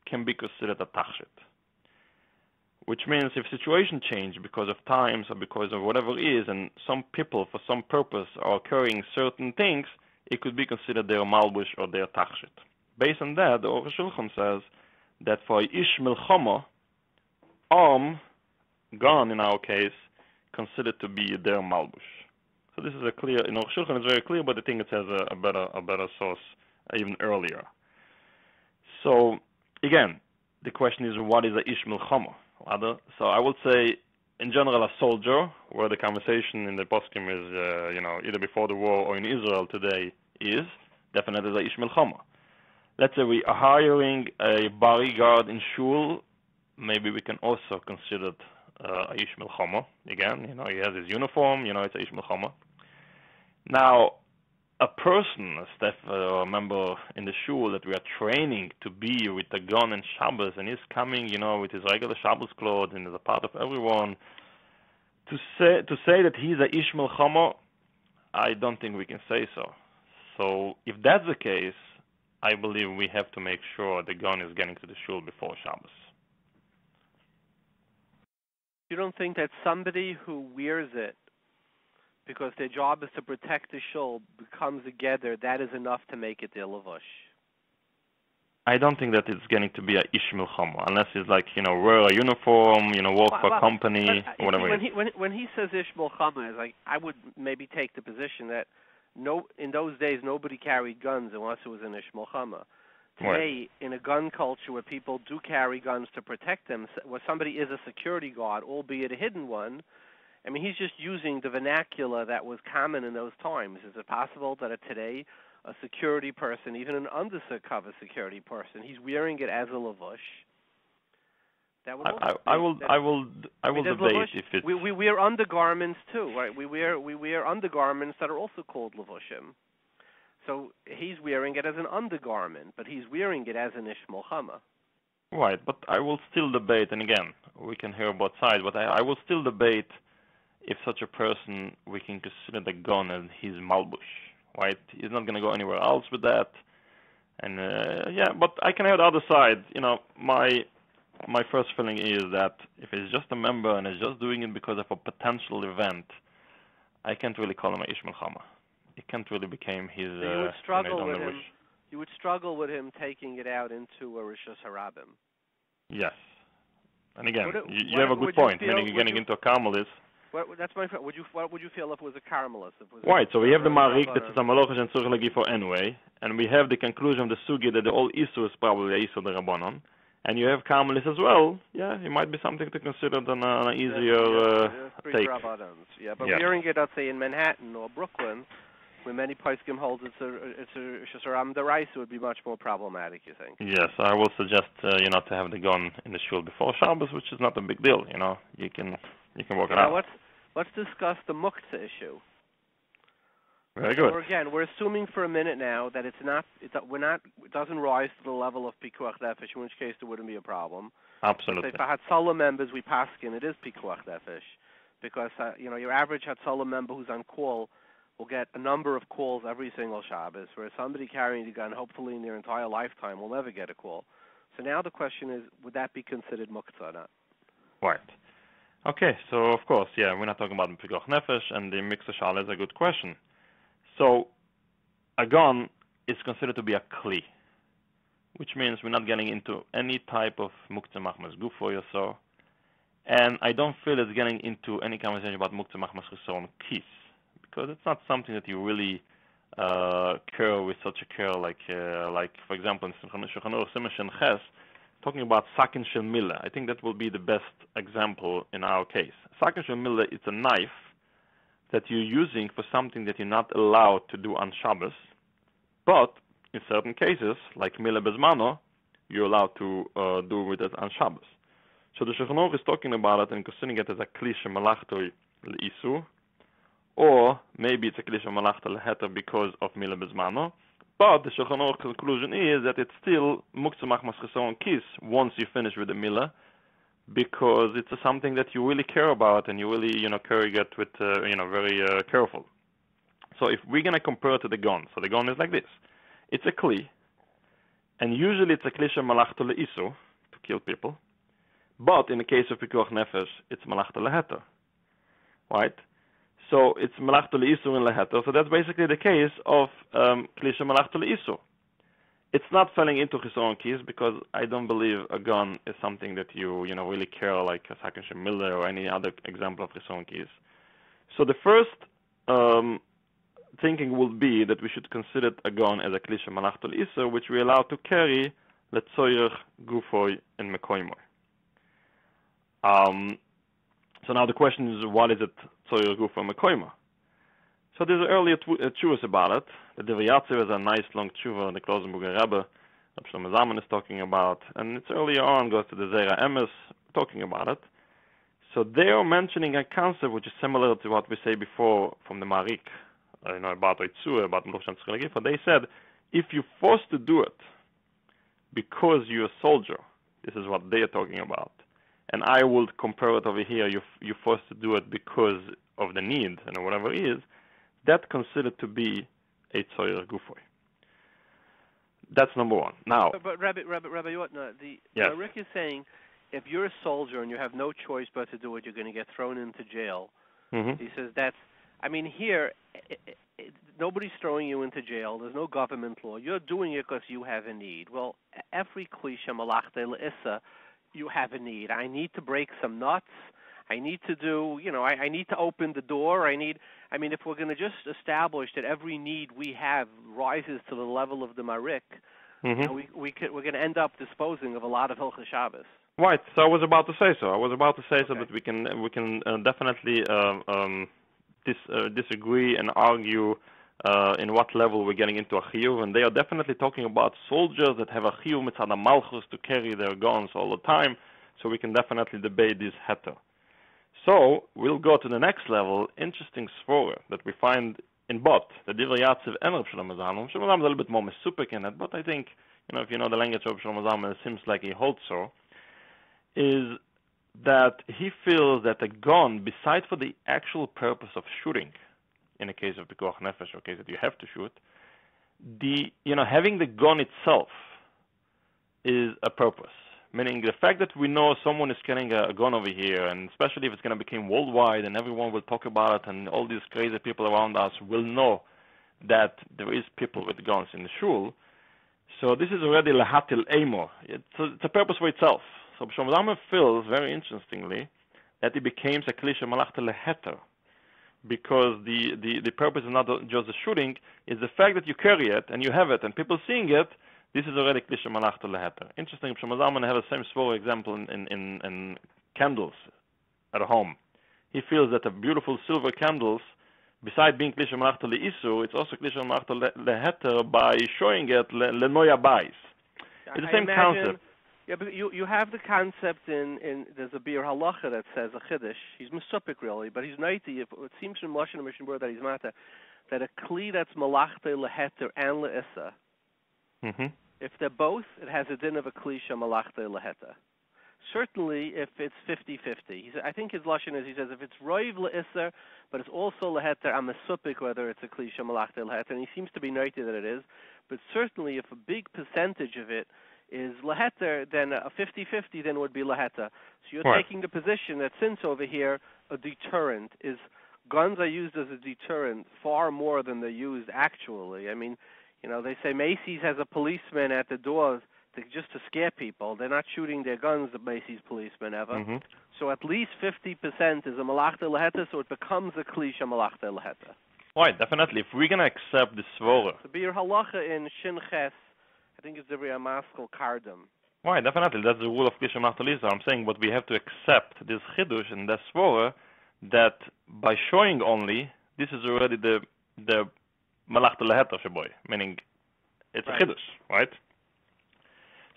can be considered a tachshit. Which means if situation change because of times or because of whatever it is, and some people for some purpose are carrying certain things, it could be considered their malbush or their tachshit. Based on that, the Aruch HaShulchan says that for ish milchama, arm, gun in our case, considered to be their malbush. So this is a clear, in Aruch HaShulchan it's very clear, but I think it has a better source even earlier. So again, the question is, what is a ish milchama? So I would say, in general, a soldier, where the conversation in the poskim is, either before the war or in Israel today is, definitely a ish milchama. Let's say we are hiring a bodyguard in Shul, maybe we can also consider it a ish milchama. Again, he has his uniform, it's a ish milchama. Now, a person, a staff or a member in the shul that we are training to be with a gun and Shabbos, and he's coming, with his regular Shabbos clothes and is a part of everyone, to say that he's a ish milchama, I don't think we can say so. So if that's the case, I believe we have to make sure the gun is getting to the shul before Shabbos. You don't think that somebody who wears it because their job is to protect the shul becomes a gather, that is enough to make it their levush? I don't think that it's going to be a ish milchama, unless it's like, wear a uniform, work for a company, whatever. When he says ish milchama, it's like, I would maybe take the position that in those days nobody carried guns unless it was an ish milchama. Today, in a gun culture where people do carry guns to protect them, where somebody is a security guard, albeit a hidden one, I mean, he's just using the vernacular that was common in those times. Is it possible that today a security person, even an undercover security person, he's wearing it as a levush? That would I will debate if it's. We wear undergarments too, right? We wear undergarments that are also called levushim. So he's wearing it as an undergarment, but he's wearing it as an ish milchama. Right, but I will still debate, and again, we can hear both sides, but I will still debate if such a person, we can consider the gun as his malbush, right? He's not going to go anywhere else with that. And but I can hear the other side. My first feeling is that if he's just a member and is just doing it because of a potential event, I can't really call him a ish milchama. It can't really become his. So you would struggle with him. You would struggle with him taking it out into a rishus harabim. Yes, and again, you have a good point. Meaning you're getting into a carmelist. That's my. What would you feel if it was a carmelist? Right. So we have the marik that is a melocha and tzurich legifo anyway, and we have the conclusion of the sugi that the all isu is probably a isu de rabbanon. And you have carmelists as well. Yeah, it might be something to consider than an easier take. Yeah, but wearing it, let's say, in Manhattan or Brooklyn, where many poskim holds it's a shasaram deraisa, would be much more problematic, you think? Yes, I will suggest to have the gun in the shul before Shabbos, which is not a big deal. You can work it out. Let's discuss the Muktzah issue. Very good. So again, we're assuming for a minute now that it doesn't rise to the level of pikuach nefesh, in which case there wouldn't be a problem. Absolutely. So for Hotza'ah members, we paskin, it is pikuach nefesh, because your average Hotza'ah member who's on call will get a number of calls every single Shabbos, whereas somebody carrying a gun, hopefully in their entire lifetime, will never get a call. So now the question is, would that be considered Muktzah or not? Right. Okay, so of course, yeah, we're not talking about Pikuach Nefesh, and the Muktzah Shal is a good question. So, a gun is considered to be a Kli, which means we're not getting into any type of Muktzah Machmas Gufoy or so, and I don't feel it's getting into any conversation about Muktzah Machmas Cheson Kis, because it's not something that you really care with such a care, like for example, in Shulchan Aruch Siman Shin Ches, talking about Sakin Shel Mila. I think that will be the best example in our case. Sakin Shel Mila, it's a knife that you're using for something that you're not allowed to do on Shabbos, but in certain cases, like Mila Bezmano, you're allowed to do with it on Shabbos. So the Shulchan Aruch is talking about it and considering it as a Kli Shemalachto L'Isu, or maybe it's a Kli Shemalachto L'Heter because of Mila Bezmano. But the Shulchan Aruch conclusion is that it's still Muktzah Machmas Cheson Kis once you finish with the Mila, because it's something that you really care about and you really, carry it with, very careful. So if we're going to compare it to the gun, so the gun is like this. It's a Kli, and usually it's a Kli Shemalachto L'Isu, to kill people, but in the case of Pikuach Nefesh, it's Malachto L'Heter, right? So it's Malachto L'Isu and L'Heter. So that's basically the case of Kli Shemalachto L'Isu. It's not falling into Cheson Kis because I don't believe a gun is something that you really care, like a Sakin Shel Mila or any other example of Cheson Kis. So the first thinking will be that we should consider a gun as a Kli Shemalachto L'Isu, which we allow to carry Letzoyach Gufoy and Mekoimoy. So now the question is, what is it Tzoyer Gufa Mekoima? So there's an earlier tshuvas about it. The Devriyatzev is a nice long tshuva the Klosenburger Rebbe, Rabbi Shlomo Zalman is talking about, and it's earlier on goes to the Zera Emes talking about it. So they are mentioning a concept which is similar to what we say before from the Marik, about Oitzua, about Moshan Tzchelagifa. They said, if you're forced to do it because you're a soldier, this is what they are talking about. And I would compare it over here, you're forced to do it because of the need, and whatever it is, that's considered to be a Tzoyer Gufoy. That's number one. Now, but Rabbi Ortner, yes. Rick is saying, if you're a soldier and you have no choice but to do it, you're going to get thrown into jail. Mm-hmm. He says here, nobody's throwing you into jail. There's no government law. You're doing it because you have a need. Well, every Kli Shemalachto L'Isa, you have a need. I need to break some nuts. I need to do, I need to open the door. If we're going to just establish that every need we have rises to the level of the Marik, mm-hmm. we're going to end up disposing of a lot of Hilchos Shabbos. Right. So I was about to say so. That we can definitely disagree and argue in what level we're getting into a chiyuv, and they are definitely talking about soldiers that have a chiyuv mitzad malchus to carry their guns all the time, so we can definitely debate this heter. So we'll go to the next level, interesting svora that we find in Bot, the Divrei Yatziv and Rabbi Shlomo Zalman. Shlomo Zalman is a little bit more mesupik in it, but I think, if you know the language of Shlomo Zalman, it seems like he holds so, is that he feels that a gun, besides for the actual purpose of shooting, in the case of the Pikuach Nefesh, or case that you have to shoot, having the gun itself is a purpose. Meaning the fact that we know someone is carrying a gun over here, and especially if it's going to become worldwide and everyone will talk about it, and all these crazy people around us will know that there is people with guns in the shul. So this is already lahatil emo. It's a purpose for itself. So Shlomo Zalman feels, very interestingly, that it becomes a Kli Shemalachto L'Heter, because the purpose is not just the shooting, it's the fact that you carry it and you have it and people seeing it. This is already Kli Shemalachto L'Heter. Interesting, Shlomo Zalman have the same svor example in candles at home. He feels that the beautiful silver candles, besides being Kli Shemalachto L'Isu, it's also Kli Shemalachto L'Heter by showing it L'Noya Bais. It's the same concept. Yeah, but you have the concept in there's a Bir Halacha that says a Chiddush. He's Mesupik really, but he's Naiti. It seems from Lashon Mishnah that he's Mata, that a Kli that's Malachto L'Heter and L'Issa, mm-hmm. if they're both, it has a din of a Kli Shemalachto L'Heter. Certainly, if it's 50-50. I think his Lashon is, he says, if it's Roiv L'Issa, but it's also L'Heter, I'm Mesupik whether it's a Kli Shemalachto L'Heter, and he seems to be Naiti that it is, but certainly if a big percentage of it is leheter, then a 50-50 then would be leheta. So you're Right. taking the position that since over here a deterrent is, guns are used as a deterrent far more than they're used actually. I mean, they say Macy's has a policeman at the door just to scare people. They're not shooting their guns, the Macy's policemen ever. Mm-hmm. So at least 50% is a malachta leheta, so it becomes a klisha malachta leheta. Right, definitely. If we're going to accept the svora. To be your halacha in Shin Ches, I think it's the Maskal Kardam. Right, definitely. That's the rule of Klisha Malachta. I'm saying what we have to accept this chidush and the svora, that by showing only, this is already the malachta leheta shaboy, meaning it's Right. a chidush, right?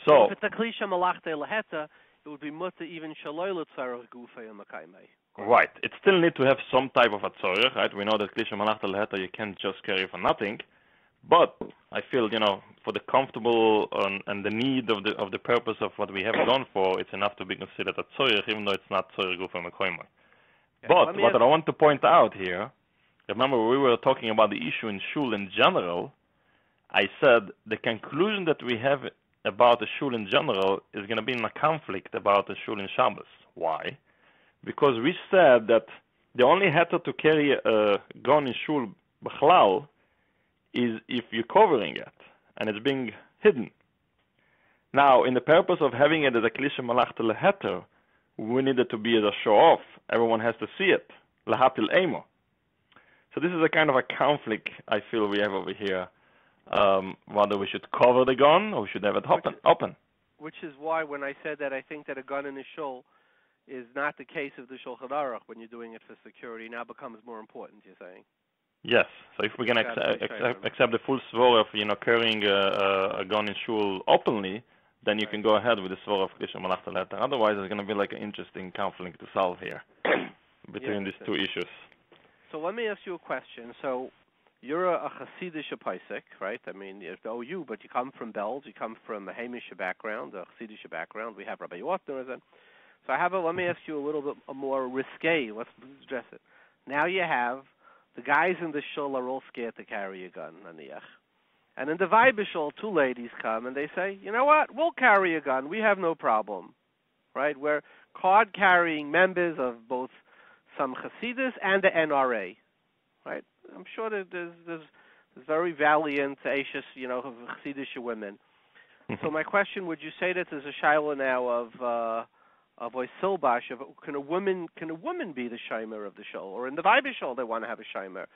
So if it's a klisha malachta leheta, it would be mutter even shaloi l'tzarech gufei and makaimei. right, it still need to have some type of a tzorech, right? We know that Klisha Malachta Leheta you can't just carry for nothing, but I feel for the comfortable and the need of the purpose of what we have gone for, it's enough to be considered a tzorech, even though it's not tzorech gufei mekoimoi. But what I want to point out here, remember we were talking about the issue in shul in general. I said the conclusion that we have about the shul in general is going to be in a conflict about the shul in Shabbos. Why? Because we said that the only heter to carry a gun in shul b'chlal is if you're covering it and it's being hidden. Now, in the purpose of having it as a klisha malachta leheter, we need it to be as a show off. Everyone has to see it. Lahatil emo. So this is a kind of a conflict I feel we have over here. Whether we should cover the gun or we should have it open. Which is why when I said that I think that a gun in a shul is not the case of the Shulchan Aruch when you're doing it for security, now becomes more important, you're saying? Yes. So if we're going to accept the full svor of carrying a gun in shul openly, then you can go ahead with the svor of Klisha Malachta Leheta. Otherwise, it's going to be like an interesting conflict to solve here between these two issues. So let me ask you a question. So you're a Hasidic Paisik, right? I mean, it's OU, but you come from Belz, you come from a Hamish background, a Hasidic background. We have Rabbi Ortner. So let me ask you a little bit more risque. Let's address it. Now you have the guys in the shul are all scared to carry a gun, naniach. And in the Vaiba shul, two ladies come and they say, you know what, we'll carry a gun. We have no problem, right? We're card-carrying members of both some Hasidus and the NRA, right? I'm sure that there's very valiant, Aishas, Hasidic women. So my question, would you say that there's a shaila now of Oisilbash, can a woman be the shimer of the shul? Or in the Vaiba shul they want to have a shimer.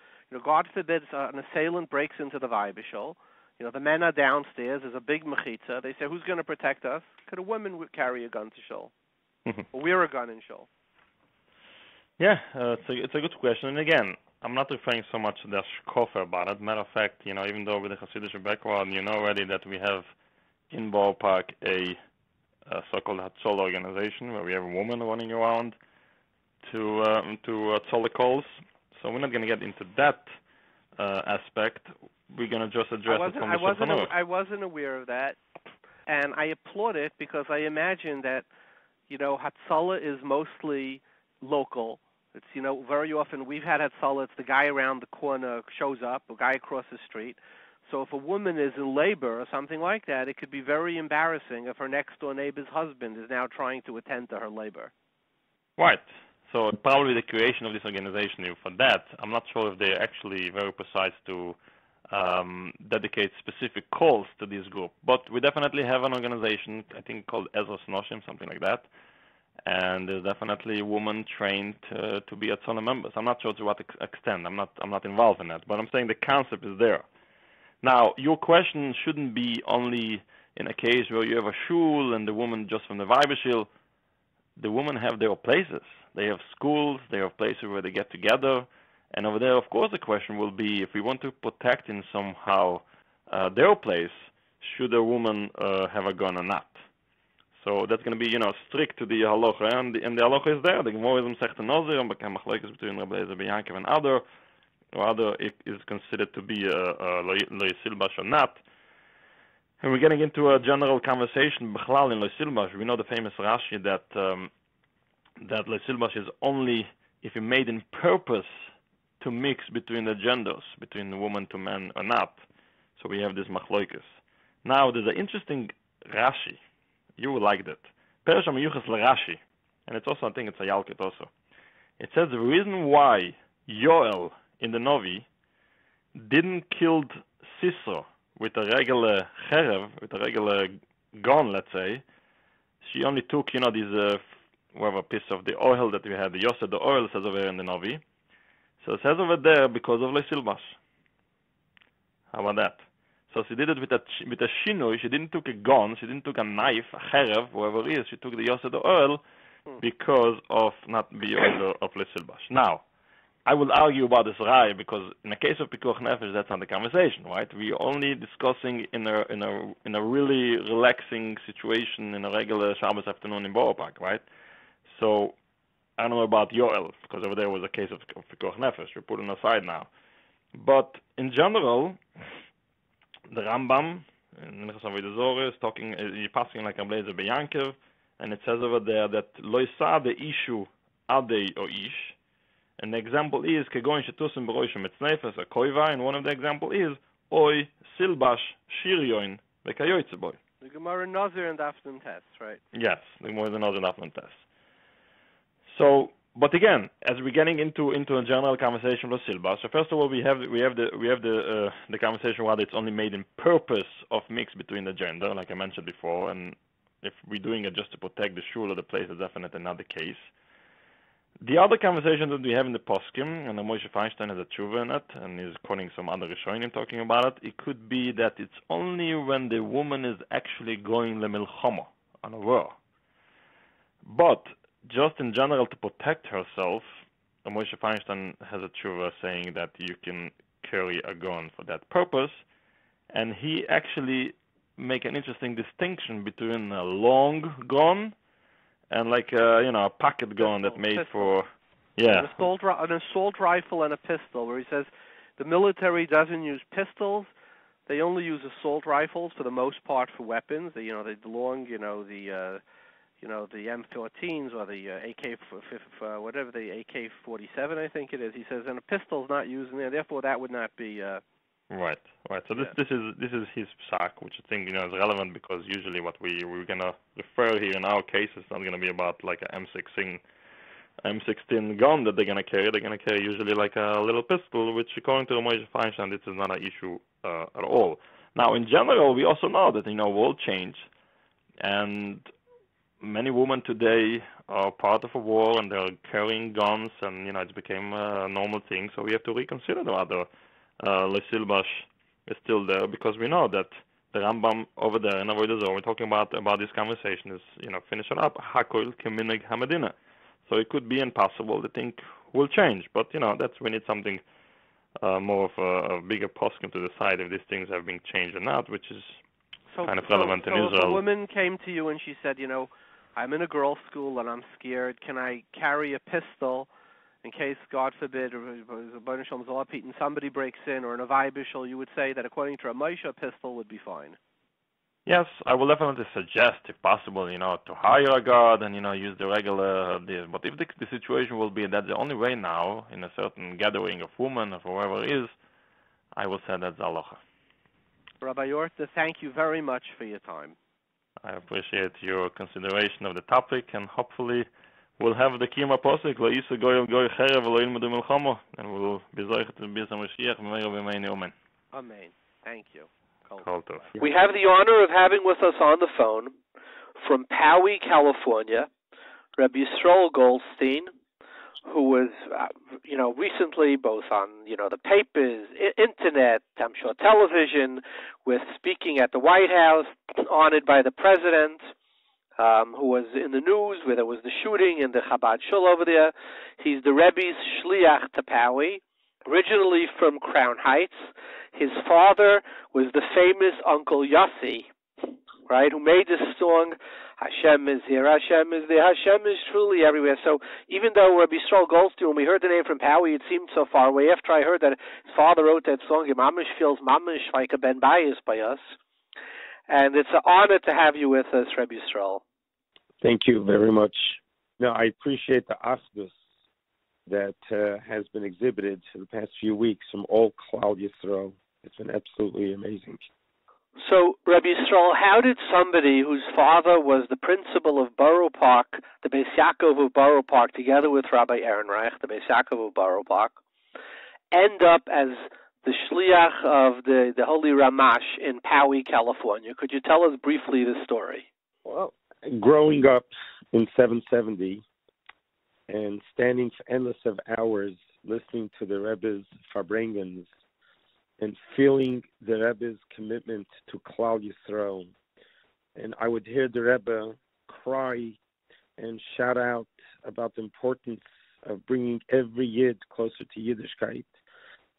God forbid an assailant breaks into the Vaiba shul. The men are downstairs, there's a big mechitza. They say, who's going to protect us? Could a woman carry a gun to shul? Or wear a gun in shul? Yeah, it's a good question. And again, I'm not referring so much to the Hashkafah about it. Matter of fact, even though with the Hasidic background, you know already that we have in ballpark a so-called Hotza'ah organization where we have a woman running around to Hotza'ah calls. So we're not going to get into that aspect. We're going to just address it from the Shulchan Aruch. I wasn't aware of that, and I applaud it because I imagine that, Hotza'ah is mostly local. It's, very often we've had Hotza'ah, it's the guy around the corner shows up, a guy across the street. So if a woman is in labor or something like that, it could be very embarrassing if her next-door neighbor's husband is now trying to attend to her labor. Right. So probably the creation of this organization for that, I'm not sure if they're actually very precise to dedicate specific calls to this group. But we definitely have an organization, I think called Ezras Noshim, something like that. And there's definitely women trained to be Hotza'ah members. I'm not sure to what extent. I'm not involved in that. But I'm saying the concept is there. Now, your question shouldn't be only in a case where you have a shul and the woman just from the Vaiba shul. The women have their places. They have schools. They have places where they get together. And over there, of course, the question will be, if we want to protect in somehow their place, should a woman have a gun or not? So that's going to be, strict to the halacha. And the halacha is there. The Gemara is Masechta Nazir, and became machlokes between Rabbi Yaakov and other. Rather, it is considered to be lo yisilbash or not. And we're getting into a general conversation, b'chlal in lo yisilbash. We know the famous Rashi that that lo yisilbash is only if you made in purpose to mix between the genders, between the woman to man or not. So we have this machlokes. Now, there's an interesting Rashi. You will like that. Perish HaMiyuchas LeRashi. And it's also, I think it's a Yalkut also. It says the reason why Yoel in the Novi didn't kill Sisro with a regular cherev, with a regular gun, let's say. She only took, these whatever piece of the oil that we had, the Yosef, the oil says over here in the Novi. So it says over there because of Leisilbash. How about that? So she did it with a shinoi. She didn't took a gun. She didn't took a knife, a cherev, whatever it is. She took the Yosef, the oil, because of not the oil of Leisilbash. Now, I will argue about this Rai because in the case of Pikuach Nefesh, that's not the conversation, right? We're only discussing in a really relaxing situation in a regular Shabbos afternoon in Borough Park, right? So I don't know about Yoel because over there was a case of Pikuach Nefesh. We're putting aside now, but in general, the Rambam in Minchas Avodah Zorah is talking. You're passing like a blazer beyankev, and it says over there that lo yisa the ishu adei o ish. And the example is kegoin shetusim beroishim mitznefes a koiva, and one of the example is oy silbash shiryoin vekayoytze boy. The Gemara Nazir and Afton test, right? Yes, the Gemara Nazir and Afton test. So, but again, as we're getting into a general conversation with silbash, so first of all we have the conversation whether it's only made in purpose of mix between the gender, like I mentioned before, and if we're doing it just to protect the shul or the place, it's definitely not the case. The other conversation that we have in the Poskim, and Moshe Feinstein has a tshuva in it, and he's quoting some other Rishonim talking about it, it could be that it's only when the woman is actually going lemilchama, on a war. But just in general to protect herself, Moshe Feinstein has a tshuva saying that you can carry a gun for that purpose, and he actually make an interesting distinction between a long gun and like a pocket gun that made pistol. For an assault rifle and a pistol, where he says the military doesn't use pistols; they only use assault rifles for the most part for weapons. They belong, the M14s or the AK, whatever the AK-47, I think it is. He says, and a pistol's not used in there, therefore that would not be. Right. So this is his psak, which I think is relevant because usually what we're gonna refer here in our case is not gonna be about like a M16 gun that they're gonna carry. They're gonna carry usually like a little pistol, which according to Moshe Feinstein, this is not an issue at all. Now, in general, we also know that world change, and many women today are part of a war and they're carrying guns, and it's became a normal thing. So we have to reconsider the other. Leisilbash is still there because we know that the Rambam over there in Avodah Zorah, we're talking about this conversation is finish it up Hakol Keminig Hamadina. So it could be impossible. The thing will change, but that's we need something more of a bigger poskim to decide if these things have been changed or not, which is kind of relevant in Israel. If a woman came to you and she said, I'm in a girls' school and I'm scared. Can I carry a pistol? In case, God forbid, somebody breaks in, or an Avai Bishul, you would say that according to Ramosha, a pistol would be fine. Yes, I will definitely suggest, if possible, to hire a guard and, use the regular this. But if the situation will be that the only way now, in a certain gathering of women or whoever it is, I will say that's Halacha. Rabbi Ortner, thank you very much for your time. I appreciate your consideration of the topic, and hopefully we'll have the Kiyama Posik, Lo Yisa Goy Cherev, Lo Ilmedu Milchama, and we'll be Zoichet to Birsa Mashiach, Meira B'meini Omen. Amen. Thank you. We have the honor of having with us on the phone from Poway, California, Rabbi Yisroel Goldstein, who was, recently both on, the papers, internet, I'm sure television, with speaking at the White House, honored by the president, who was in the news where there was the shooting in the Chabad Shul over there. He's the Rebbe's Shliach to Poway, originally from Crown Heights. His father was the famous Uncle Yossi, right, who made this song, Hashem is here, Hashem is there, Hashem is truly everywhere. So even though Rabbi Yisroel Goldstein, when we heard the name from Poway, it seemed so far away. After I heard that his father wrote that song, it mamish feels mamish like a ben bayis by us. And it's an honor to have you with us, Rabbi Yisroel. Thank you very much. No, I appreciate the achdus that has been exhibited in the past few weeks from all Klal Yisrael. It's been absolutely amazing. So, Rabbi Yisroel, how did somebody whose father was the principal of Borough Park, the Beis Yaakov of Borough Park, together with Rabbi Ehrenreich, the Beis Yaakov of Borough Park, end up as the shliach of the Holy Ramash in Poway, California? Could you tell us briefly the story? Well, growing up in 770 and standing for endless of hours listening to the Rebbe's Farbrengens and feeling the Rebbe's commitment to Klal Yisroel. And I would hear the Rebbe cry and shout out about the importance of bringing every Yid closer to Yiddishkeit,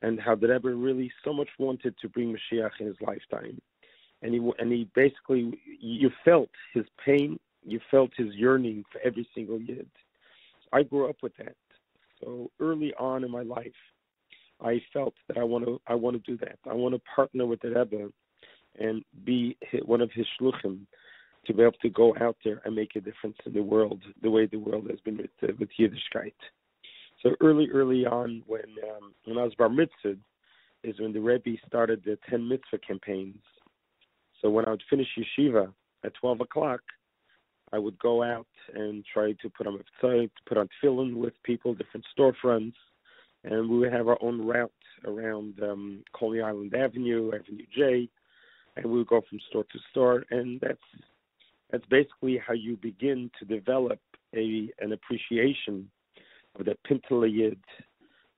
and how the Rebbe really so much wanted to bring Mashiach in his lifetime. And he basically, you felt his pain, you felt his yearning for every single Yid. I grew up with that. So early on in my life, I felt that I want to do that. I want to partner with the Rebbe and be one of his shluchim to be able to go out there and make a difference in the world, the way the world has been with Yiddishkeit. So early on, when I was bar mitzvah, is when the Rebbe started the 10 mitzvah campaigns. So when I would finish yeshiva at 12 o'clock, I would go out and try to put on Muktzah, put on tefillin with people, different storefronts, and we would have our own route around Coney Island Avenue, Avenue J, and we would go from store to store, and that's basically how you begin to develop an appreciation of that Pintele Yid,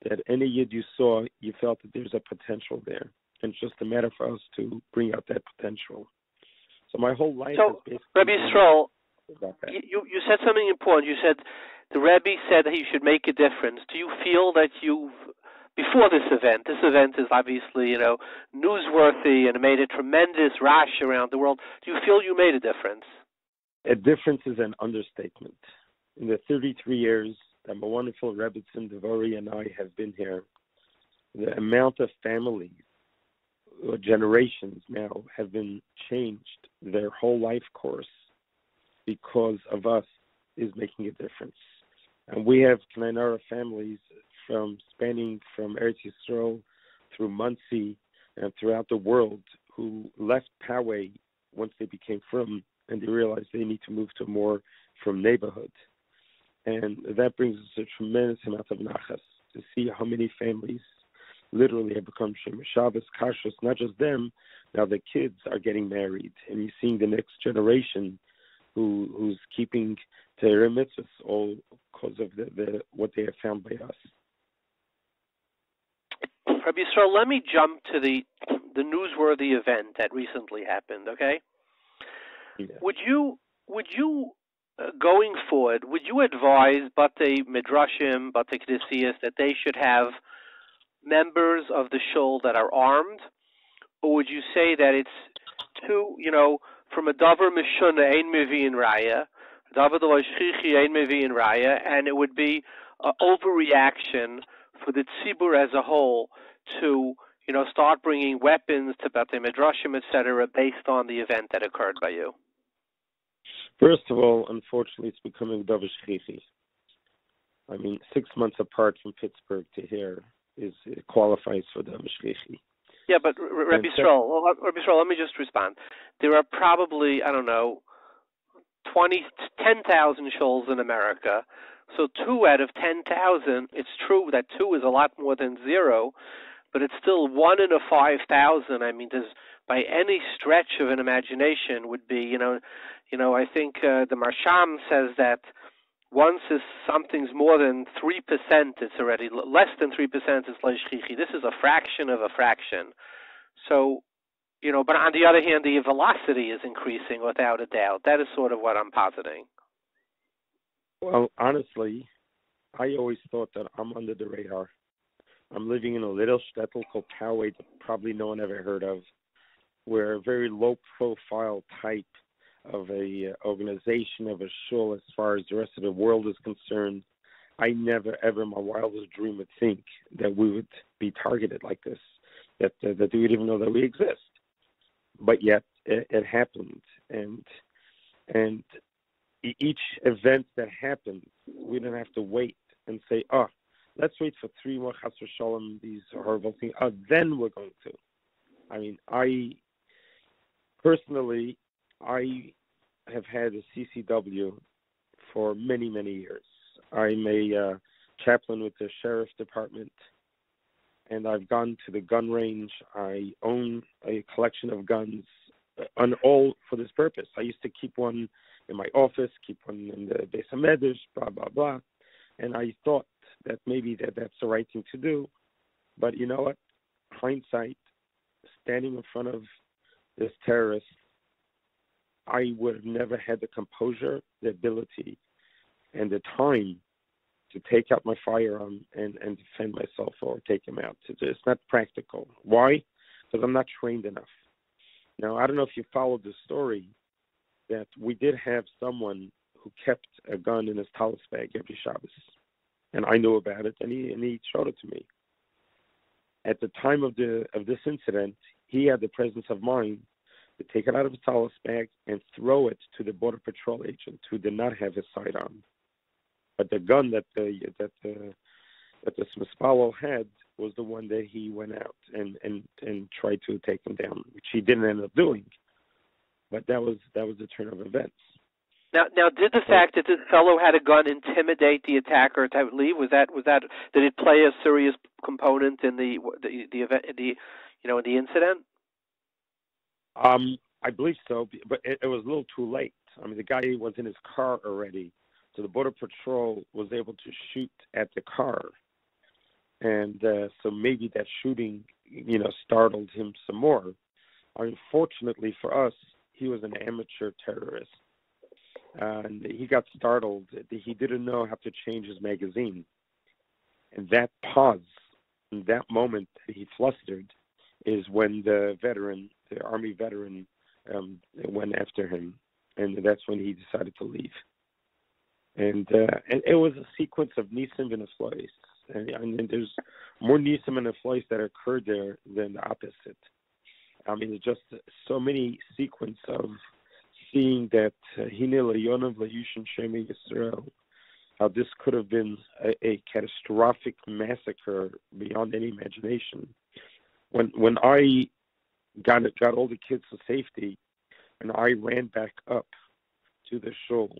that any Yid you saw, you felt that there's a potential there, and it's just a matter for us to bring out that potential. So my whole life is basically Rabbi Yisroel, about that. you said something important. You said the Rebbe said that he should make a difference. Do you feel that before this event is obviously, newsworthy and made a tremendous rash around the world, do you feel you made a difference? A difference is an understatement. In the 33 years that my wonderful Rebbetzin Devori and I have been here, the amount of families, or generations now, have been changed their whole life course because of us is making a difference. And we have Knainara families spanning from Eretz Yisroel through Muncie and throughout the world who left Poway once they became from, and they realized they need to move to more from neighborhood. And that brings us a tremendous amount of nachas to see how many families literally have become Shemer Shabbos, Kashrus, not just them, now the kids are getting married, and you're seeing the next generation who's keeping Torah mitzvahs all because of the what they have found by us. Rabbi Yisroel, let me jump to the newsworthy event that recently happened, okay? Yeah. Would you going forward, would you advise Batei Midrashim, Batei Knesiyos, that they should have members of the Shuls that are armed? Or would you say that it's too, from a davar mishuna ein mevi'in raya, davar lo shchichi ein mevi'in raya, and it would be an overreaction for the tzibur as a whole to, start bringing weapons to Batei Midrashim, etc., based on the event that occurred by you? First of all, unfortunately, it's becoming davar shchichi. 6 months apart from Pittsburgh to here it qualifies for davar shchichi. Yeah, but Rabbi Yisroel, let me just respond. There are probably, 10,000 Shuls in America. So 2 out of 10,000, it's true that 2 is a lot more than 0, but it's still 1 in a 5,000. There's, by any stretch of an imagination, would be, I think the Marsham says that once something's more than 3%, it's already less than 3%. It's leishchichi. This is a fraction of a fraction. So, but on the other hand, the velocity is increasing without a doubt. That is sort of what I'm positing. Well, honestly, I always thought that I'm under the radar. I'm living in a little shtetl called Poway that probably no one ever heard of. We're a very low-profile type of a organization, of a shul, as far as the rest of the world is concerned. I never, ever in my wildest dream would think that we would be targeted like this, that we would even know that we exist. But yet, it happened. And each event that happened, we didn't have to wait and say, let's wait for 3 more chas v'shalom, these horrible things. Then we're going to. Personally, I have had a CCW for many, many years. I'm a chaplain with the sheriff's department, and I've gone to the gun range. I own a collection of guns, and all for this purpose. I used to keep one in my office, keep one in the Beis Hamikdash, blah, blah, blah. And I thought that maybe that's the right thing to do. But you know what? Hindsight, standing in front of this terrorist, I would have never had the composure, the ability, and the time to take out my firearm and defend myself or take him out. It's not practical. Why? Because I'm not trained enough. Now, I don't know if you followed the story, that we did have someone who kept a gun in his tallis bag every Shabbos. And I knew about it, and he showed it to me. At the time of this incident, he had the presence of mind to take it out of his tallis bag and throw it to the Border Patrol agent who did not have his sidearm. But the gun that the Smispalo had was the one that he went out and tried to take him down, which he didn't end up doing. But that was the turn of events. Now, did the fact that this fellow had a gun intimidate the attacker to leave? Was that did it play a serious component in the event, the incident? I believe so, but it was a little too late. I mean, the guy was in his car already, so the Border Patrol was able to shoot at the car, and so maybe that shooting, startled him some more. Unfortunately for us, he was an amateur terrorist. And he got startled. He didn't know how to change his magazine. And that pause, in that moment that he flustered, is when the Army veteran, went after him. And that's when he decided to leave. And it was a sequence of Nisim and Aflois. And there's more Nisim and Aflois that occurred there than the opposite. I mean, it's just so many sequence of seeing that Yisroel, how this could have been a catastrophic massacre beyond any imagination. When I got all the kids to safety, and I ran back up to the shul,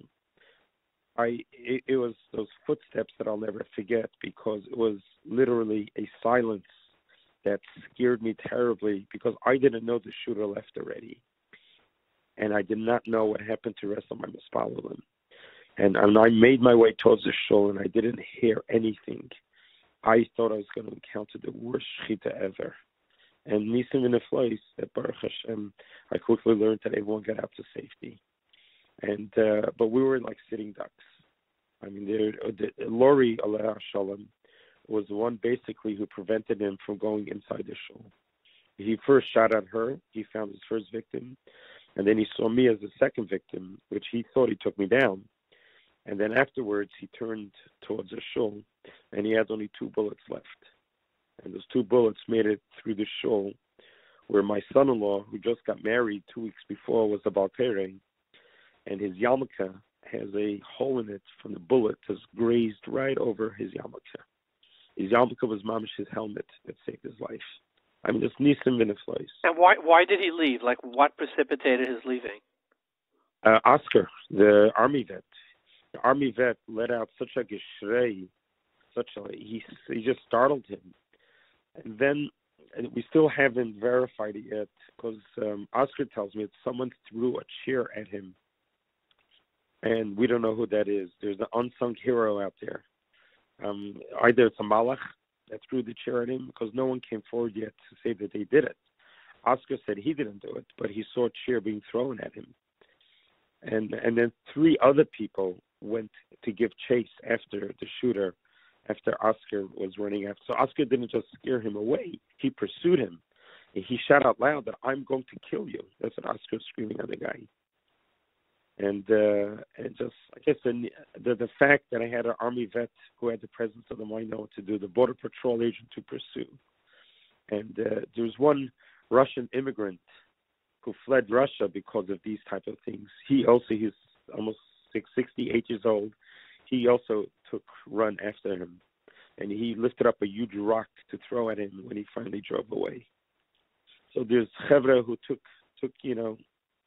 it was those footsteps that I'll never forget, because it was literally a silence that scared me terribly, because I didn't know the shooter left already. And I did not know what happened to the rest of my mispalim. And I made my way towards the shul, and I didn't hear anything. I thought I was going to encounter the worst shechita ever. And Nisim in the place, that Baruch Hashem, I quickly learned that everyone got out to safety. And but we were like sitting ducks. I mean, Lori, Aleh Shalom, was the one basically who prevented him from going inside the shul. He first shot at her. He found his first victim. And then he saw me as the second victim, which he thought he took me down. And then afterwards, he turned towards the shul, and he had only 2 bullets left. And those 2 bullets made it through the shul, where my son-in-law, who just got married 2 weeks before, was about Tereng, and his yarmulke has a hole in it from the bullet that's grazed right over his yarmulke. His yarmulke was mamish, his helmet, that saved his life. I mean, it's Nisim in a place. And why did he leave? Like, what precipitated his leaving? Oscar, the army vet. The army vet let out such a geshrei, he just startled him. And then we still haven't verified it yet, because Oscar tells me that someone threw a chair at him. And we don't know who that is. There's an unsung hero out there. Either it's a malach that threw the chair at him, because no one came forward yet to say that they did it. Oscar said he didn't do it, but he saw a chair being thrown at him. And then 3 other people went to give chase after the shooter, after Oscar was running after. So Oscar didn't just scare him away. He pursued him. And he shot out loud that, "I'm going to kill you." That's what Oscar was screaming at the guy. And just, I guess, the fact that I had an army vet who had the presence of the mind know what to do, the Border Patrol agent to pursue. And there was one Russian immigrant who fled Russia because of these type of things. He's almost 68 years old. He also took run after him. And he lifted up a huge rock to throw at him when he finally drove away. So there's chevra who took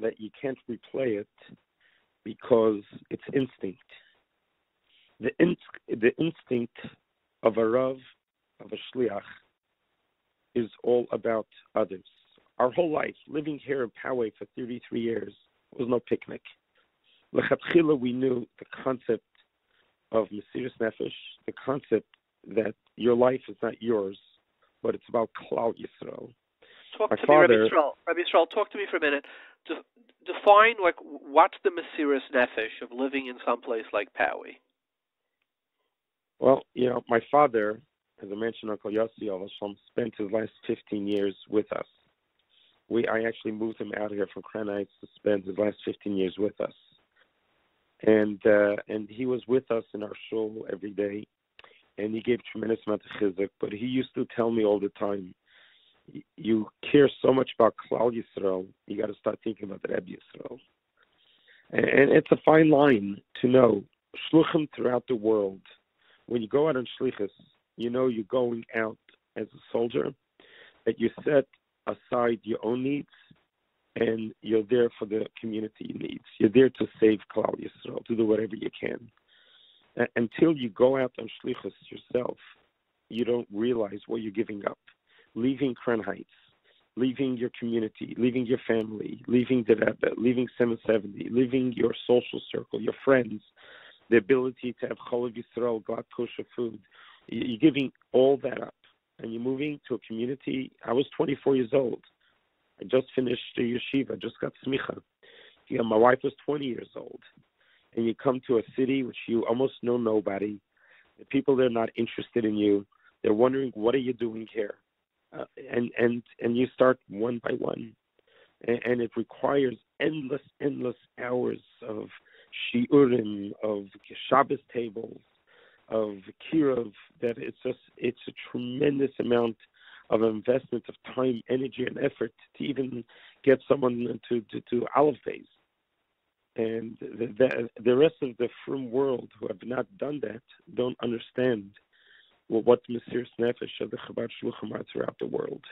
that you can't replay it because it's instinct. The instinct of a Rav, of a Shliach, is all about others. Our whole life, living here in Poway for 33 years, was no picnic. Lechatchila, we knew the concept of Mesiras Nefesh, the concept that your life is not yours, but it's about Klal Yisroel. Talk to me, Rabbi Yisroel. Rabbi Yisroel, talk to me for a minute. Define what's the Mesiras Nefesh of living in some place like Poway. Well, my father, as I mentioned, Uncle Yossi spent his last 15 years with us. I actually moved him out here from Crown Heights to spend his last 15 years with us. And he was with us in our shul every day, and he gave tremendous amount of chizuk. But he used to tell me all the time, you care so much about Klal Yisrael, you got to start thinking about the Rebbe Yisrael. And it's a fine line to know, shluchim throughout the world. When you go out on shlichus, you're going out as a soldier, that you set aside your own needs, and you're there for the community needs. You're there to save Klal Yisrael, to do whatever you can. Until you go out on shlichus yourself, you don't realize what you're giving up. Leaving Crown Heights, leaving your community, leaving your family, leaving the Rebbe, leaving 770, leaving your social circle, your friends, the ability to have Cholav Yisrael, glad kosher food. You're giving all that up, and you're moving to a community. I was 24 years old. I just finished the yeshiva, just got smicha. My wife was 20 years old. And you come to a city which you almost know nobody. The people there are not interested in you. They're wondering, what are you doing here? And you start one by one. And it requires endless hours of shiurim, of Shabbos tables, of kirov, that it's a tremendous amount of investment of time, energy, and effort to even get someone to Aleph Beis. And the rest of the frum world who have not done that don't understand what Mesiras Nefesh of the Chabad Shluchim are throughout the world.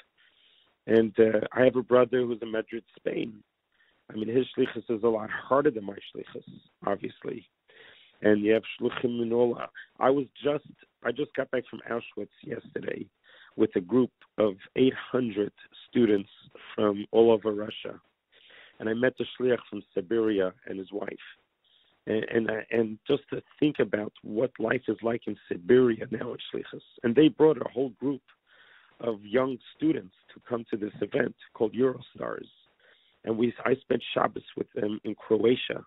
And I have a brother who's in Madrid, Spain. I mean, his shlichus is a lot harder than my shlichus, obviously. And you have shluchim in all. I just got back from Auschwitz yesterday with a group of 800 students from all over Russia. And I met the shliach from Siberia and his wife. And just to think about what life is like in Siberia now at shlichus. And they brought a whole group of young students to come to this event called Eurostars. And I spent Shabbos with them in Croatia.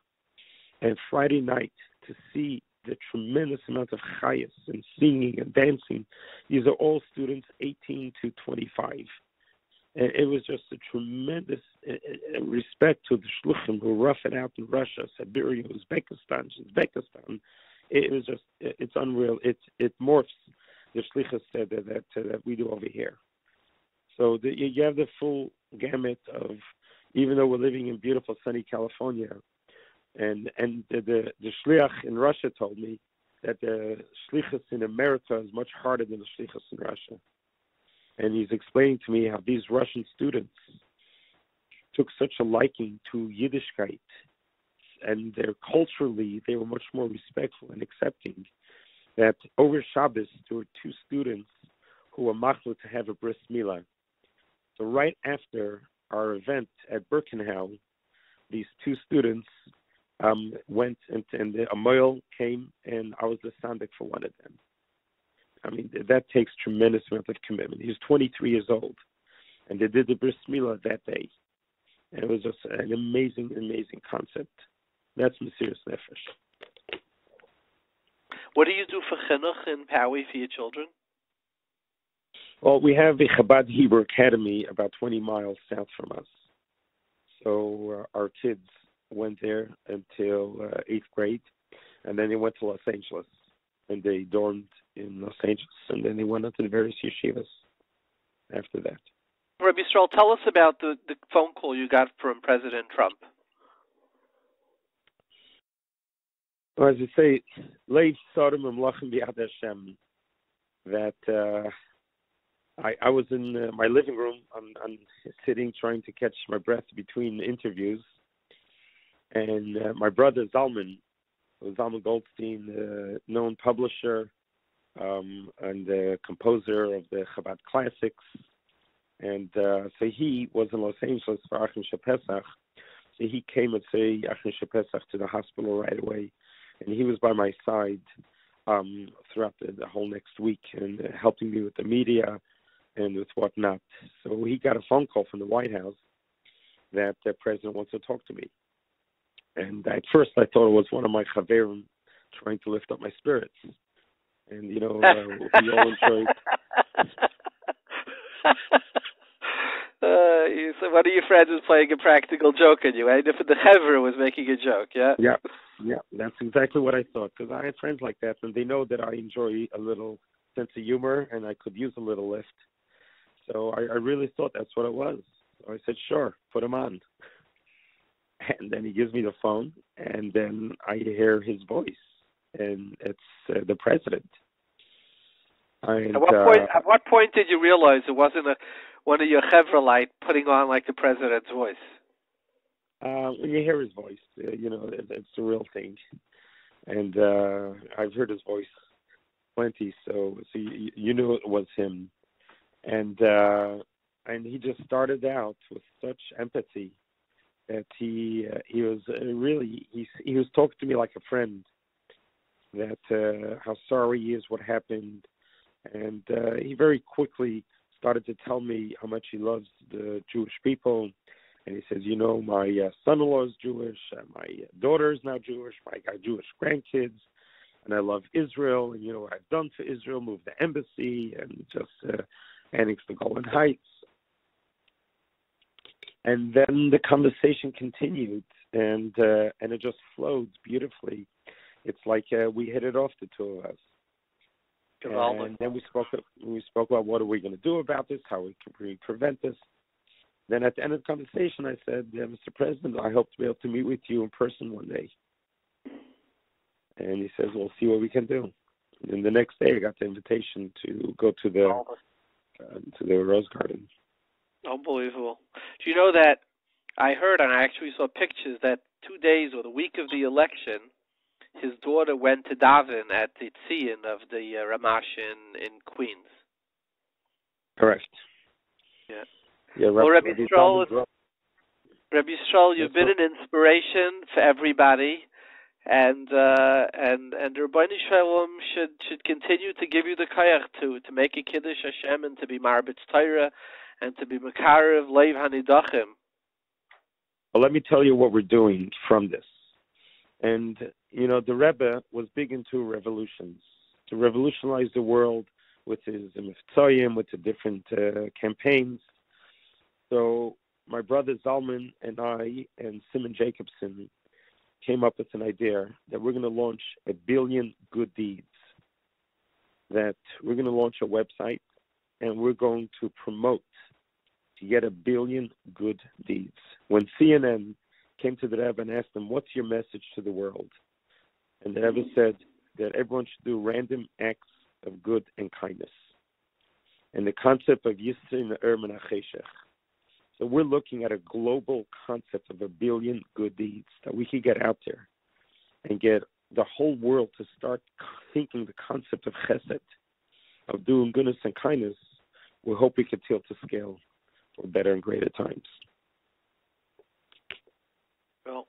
And Friday night, to see the tremendous amount of chayas and singing and dancing. These are all students 18 to 25. And it was just a tremendous respect to the shluchim who rough it out in Russia, Siberia, Uzbekistan. It was just, it's unreal. It morphs the shlichus that we do over here. So you have the full gamut of, even though we're living in beautiful sunny California, and the shliach in Russia told me that the shlichus in America is much harder than the shlichus in Russia. And he's explaining to me how these Russian students took such a liking to Yiddishkeit, and culturally they were much more respectful and accepting, that over Shabbos there were two students who were machlo to have a bris milah. So right after our event at Birkenau, these two students went and a moil came, and I was the sandik for one of them. I mean, that takes tremendous amount of commitment. He was 23 years old, and they did the bris milah that day. And it was just an amazing concept. That's Mesiras Nefesh. What do you do for chinuch in Poway for your children? Well, we have a Chabad Hebrew Academy about 20 miles south from us. So our kids went there until 8th grade, and then they went to Los Angeles, and they dormed in Los Angeles, and then they went on to the various yeshivas after that. Rabbi Yisroel, tell us about the phone call you got from President Trump. Well, as you say, Leiv Sodom and Mlachim B'Yad Hashem, that I was in my living room. I'm sitting trying to catch my breath between interviews, And my brother Zalman Goldstein, known publisher and composer of the Chabad classics. And so he was in Los Angeles for Achim Shepesach. So he came at Achim Shepesach to the hospital right away. And he was by my side throughout the whole next week and helping me with the media and with whatnot. So he got a phone call from the White House that the president wants to talk to me. And at first I thought it was one of my chaverim trying to lift up my spirits. And, we all enjoyed... So one of your friends was playing a practical joke on you, and if the chaver was making a joke, yeah? Yeah, that's exactly what I thought, because I had friends like that, and they know that I enjoy a little sense of humor, and I could use a little lift. So I really thought that's what it was. So I said, sure, put him on. And then he gives me the phone, and then I hear his voice, and it's the president. And, at what point did you realize it wasn't one of your Chevrolite putting on like the president's voice? When you hear his voice, it's the real thing. And I've heard his voice plenty, so you knew it was him. And he just started out with such empathy that he was he was talking to me like a friend, that how sorry he is what happened. And he very quickly started to tell me how much he loves the Jewish people. And he says, my son-in-law is Jewish, my daughter is now Jewish, I got Jewish grandkids, and I love Israel, and what I've done for Israel, moved the embassy, and just annexed the Golan Heights. And then the conversation continued, and it just flowed beautifully. It's like we hit it off, the two of us. And then we spoke about what are we going to do about this, how we can prevent this. Then at the end of the conversation, I said, Mr. President, I hope to be able to meet with you in person one day. And he says, we'll see what we can do. And then the next day, I got the invitation to go to the Rose Garden. Unbelievable. Do you know that I heard, and I actually saw pictures, that 2 days or the week of the election, his daughter went to daven at the Tzion of the Ramash in Queens. Correct. Yeah. Well, Rabbi Yisroel, you've been an inspiration for everybody, and the Rebbeinu Shalom should continue to give you the koyach to make a kiddush Hashem and to be marbitz Torah and to be makarev leiv hanidachim. Well, let me tell you what we're doing from this. And the Rebbe was big into revolutions, to revolutionize the world with his Muktzah, with the different campaigns. So my brother Zalman and I and Simon Jacobson came up with an idea that we're going to launch 1 billion good deeds, that we're going to launch a website and we're going to promote to get 1 billion good deeds. When CNN came to the Rebbe and asked him, what's your message to the world? And the Rebbe said that everyone should do random acts of good and kindness. And the concept of Yisroel Min HaCheshech. So we're looking at a global concept of 1 billion good deeds that we could get out there and get the whole world to start thinking the concept of chesed, of doing goodness and kindness. We hope we could tilt to scale for better and greater times. Well,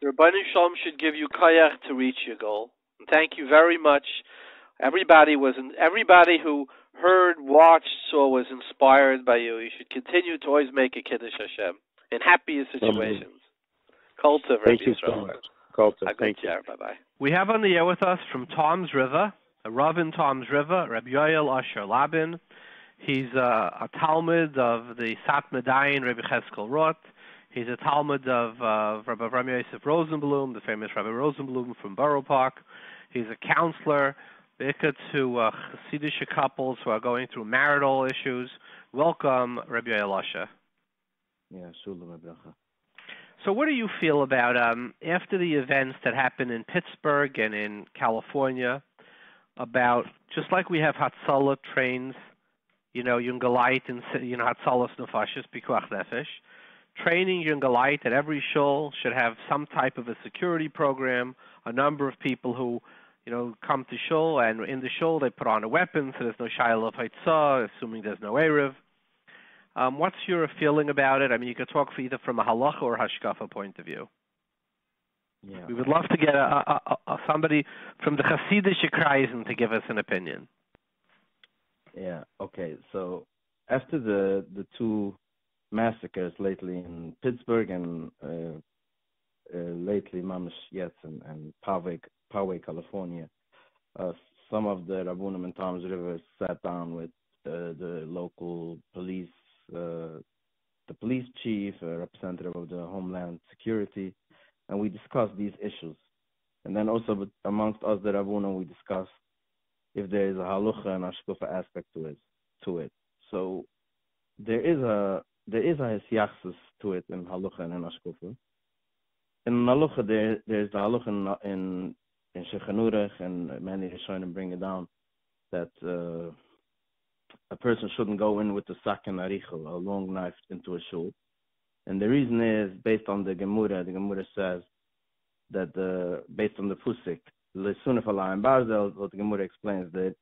the Rebbeinu Shalom should give you koyach to reach your goal. And thank you very much. Everybody who heard, watched, saw was inspired by you. You should continue to always make a kiddush Hashem in happiest situations. Kol tov, Thank you so much. Kol tov. Thank you. Bye-bye. We have on the air with us from Tom's River, a Rav in Tom's River, Rabbi Yoel Asher Labin. He's a Talmud of the Sat Medayin, Rabbi Cheskel Roth. He's a Talmud of Rabbi Yosef Rosenblum, the famous Rabbi Rosenblum from Borough Park. He's a counselor to Hasidic couples who are going through marital issues. Welcome, Rabbi Yoel Asher. Yeah, Shuls. So what do you feel about, after the events that happened in Pittsburgh and in California, about, just like we have Hotza'ah trains, Yungalite and, Hotza'ah Nefashis, Pikuach Nefesh, training young light that every shul should have some type of a security program, a number of people who, come to shul, and in the shul they put on a weapon, so there's no shayla of Hotza'ah, assuming there's no erev. What's your feeling about it? I mean, you could talk either from a halacha or Hashkafah point of view. Yeah. We would love to get somebody from the Hasidic Kreisen to give us an opinion. Yeah. Okay. So after the two massacres lately in Pittsburgh and lately Mamash Yetz and Poway, California, some of the Rabbunim and Tom's River sat down with the local police, the police chief, a representative of the Homeland Security, and we discussed these issues. And then also amongst us, the Rabbunim, we discussed if there is a Halacha and Hashkafah aspect to it. So there is a Hisyachsus to it in Halacha and in Hashkafah. In Halacha, there's the Halacha in Shulchan Aruch, and many Rishonim bring it down, that a person shouldn't go in with a sak and arichel, a long knife, into a shul. And the reason is based on the Gemara. The Gemara says that based on the Pusik, Lesunef alayim barzel, what the Gemara explains, the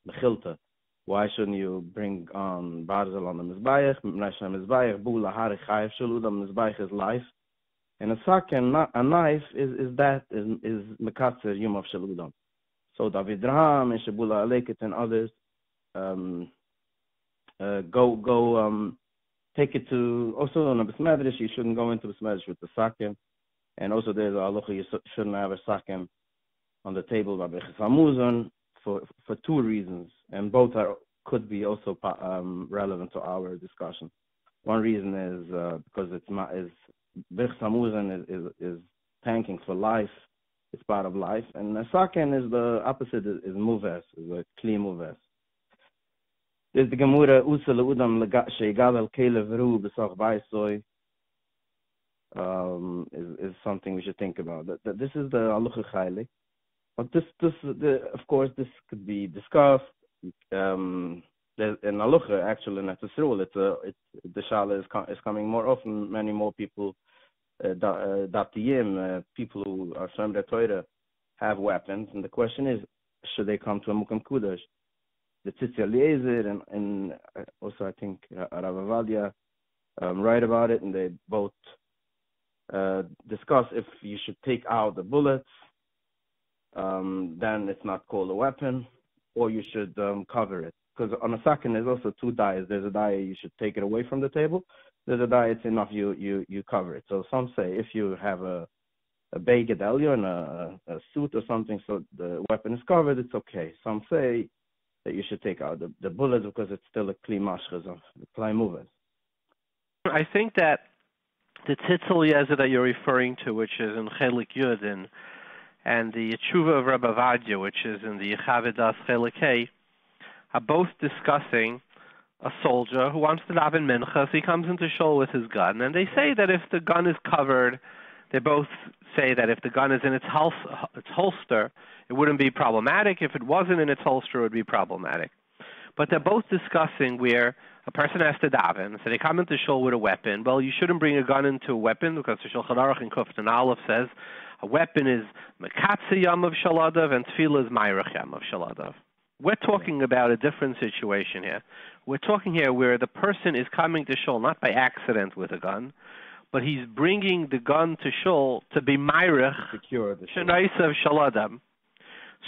Mechilta. Why shouldn't you bring on barzel on the Mizbayach? Mizbayach, bu lahari chayev shaludam, Mizbayach is life. And a sak and a knife is mekatzer yom of shaludam. So David Ram and Shabula Aleket and others go take it to, also on a besmedrash, you shouldn't go into besmedrash with the sakim. And also there's a halacha, you shouldn't have a sakim on the table by Bechis for two reasons, and both could be also relevant to our discussion. One reason is because Bechis Hamuzon is tanking for life, it's part of life, and the sakim is the opposite, is muves, is a kli muves. There's the Gemara Usa Leudam Sheigal al Kelev Ru B'Soch Baisoy is something we should think about. That this is the Halacha Chaylik, but this of course this could be discussed. In Halacha, actually, in Yisroel, the Shala is coming more often. Many more people, Daptiyim, people who are Shemrei Torah, have weapons, and the question is, should they come to a Mukom Kudosh? The Tzitzi Eliezer and also I think Rav Avadia write about it, and they both discuss if you should take out the bullets, then it's not called a weapon, or you should cover it. Because on a sakin there's also two diets. There's a diet you should take it away from the table. There's a diet it's enough you cover it. So some say if you have a beged elyon, a suit or something, so the weapon is covered, it's okay. Some say that you should take out the bullets because it's still a kli mashchas of the kli movers. I think that the Tzitz Eliezer that you're referring to, which is in Chelik Yud, and the Tshuva of Rabbi Avadia, which is in the Yechavedas Chelik Hey, are both discussing a soldier who wants to daven minchas. He comes into shul with his gun, and they say that if the gun is covered, they both say that if the gun is in its holster, it wouldn't be problematic. If it wasn't in its holster, it would be problematic. But they're both discussing where a person has to daven, so they come into shul with a weapon. Well, you shouldn't bring a gun into a weapon because the Shulchan Aruch in Kuftan Aleph says a weapon is mekatze yam of shaladav and tefillah is mayrach yam of shaladav. We're talking about a different situation here. We're talking here where the person is coming to shul not by accident with a gun, but he's bringing the gun to shul to be mayrach shenaisav shaladam.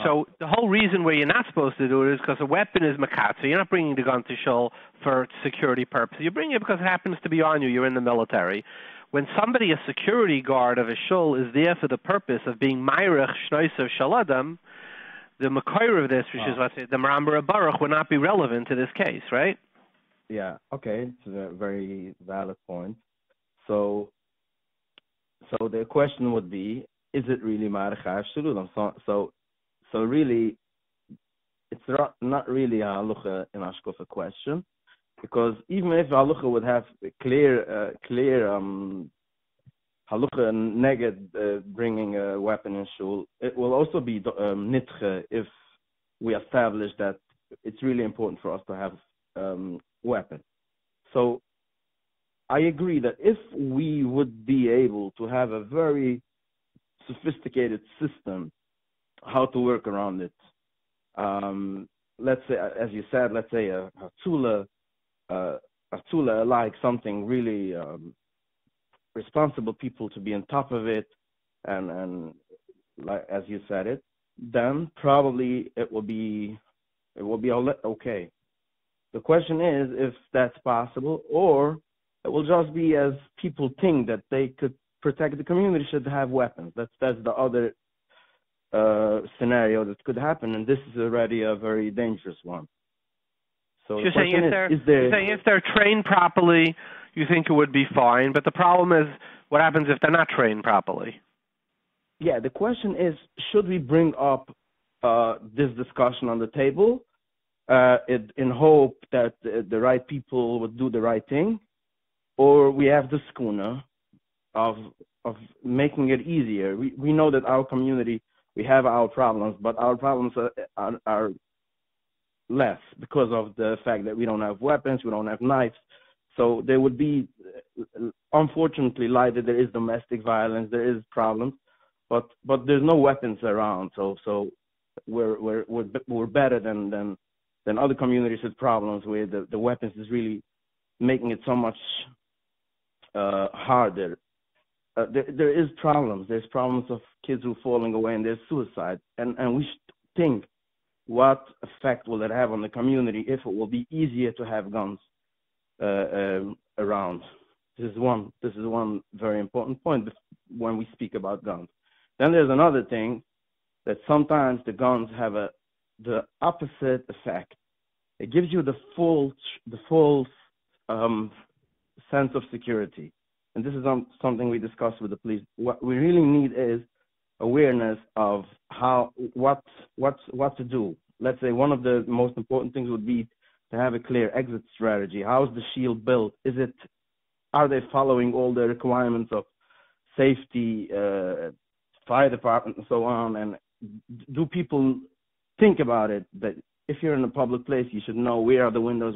So the whole reason where you're not supposed to do it is because a weapon is mekatze. You're not bringing the gun to shul for security purposes. You're bringing it because it happens to be on you. You're in the military. When somebody, a security guard of a shul, is there for the purpose of being mayrach shnaisav shaladam, the Muktzah of this, which is let's say the Marambara Baruch, would not be relevant to this case, right? Yeah. Okay, it's a very valid point. So the question would be: is it really mayrach chayav shaludam? So really, it's not really a halacha in Hashkafah question, because even if halacha would have clear halacha neged bringing a weapon in shul, it will also be nitche if we establish that it's really important for us to have weapon. So I agree that if we would be able to have a very sophisticated system, how to work around it. Let's say, as you said, let's say a Hotza'ah, like something really responsible people to be on top of it, and like as you said it, then probably it will be okay. The question is if that's possible, or it will just be as people think that they could protect the community should have weapons. That's the other scenario that could happen, and this is already a very dangerous one. So you're saying if they're trained properly, you think it would be fine, but the problem is what happens if they're not trained properly? Yeah, the question is, should we bring up this discussion on the table in hope that the right people would do the right thing, or we have the schooner of making it easier? We know that our community, we have our problems, but our problems are less because of the fact that we don't have weapons, we don't have knives. So there would be, unfortunately, like that there is domestic violence, there is problems, but there's no weapons around. So we're better than other communities with problems where the weapons is really making it so much harder. There is problems. There's problems of kids who are falling away, and there's suicide. And we should think, what effect will it have on the community if it will be easier to have guns around? This is one very important point when we speak about guns. Then there's another thing, that sometimes the guns have the opposite effect. It gives you the false sense of security. And this is something we discussed with the police. What we really need is awareness of what to do. Let's say one of the most important things would be to have a clear exit strategy. How is the shield built? Are they following all the requirements of safety, fire department, and so on? And do people think about it? That if you're in a public place, you should know where are the windows,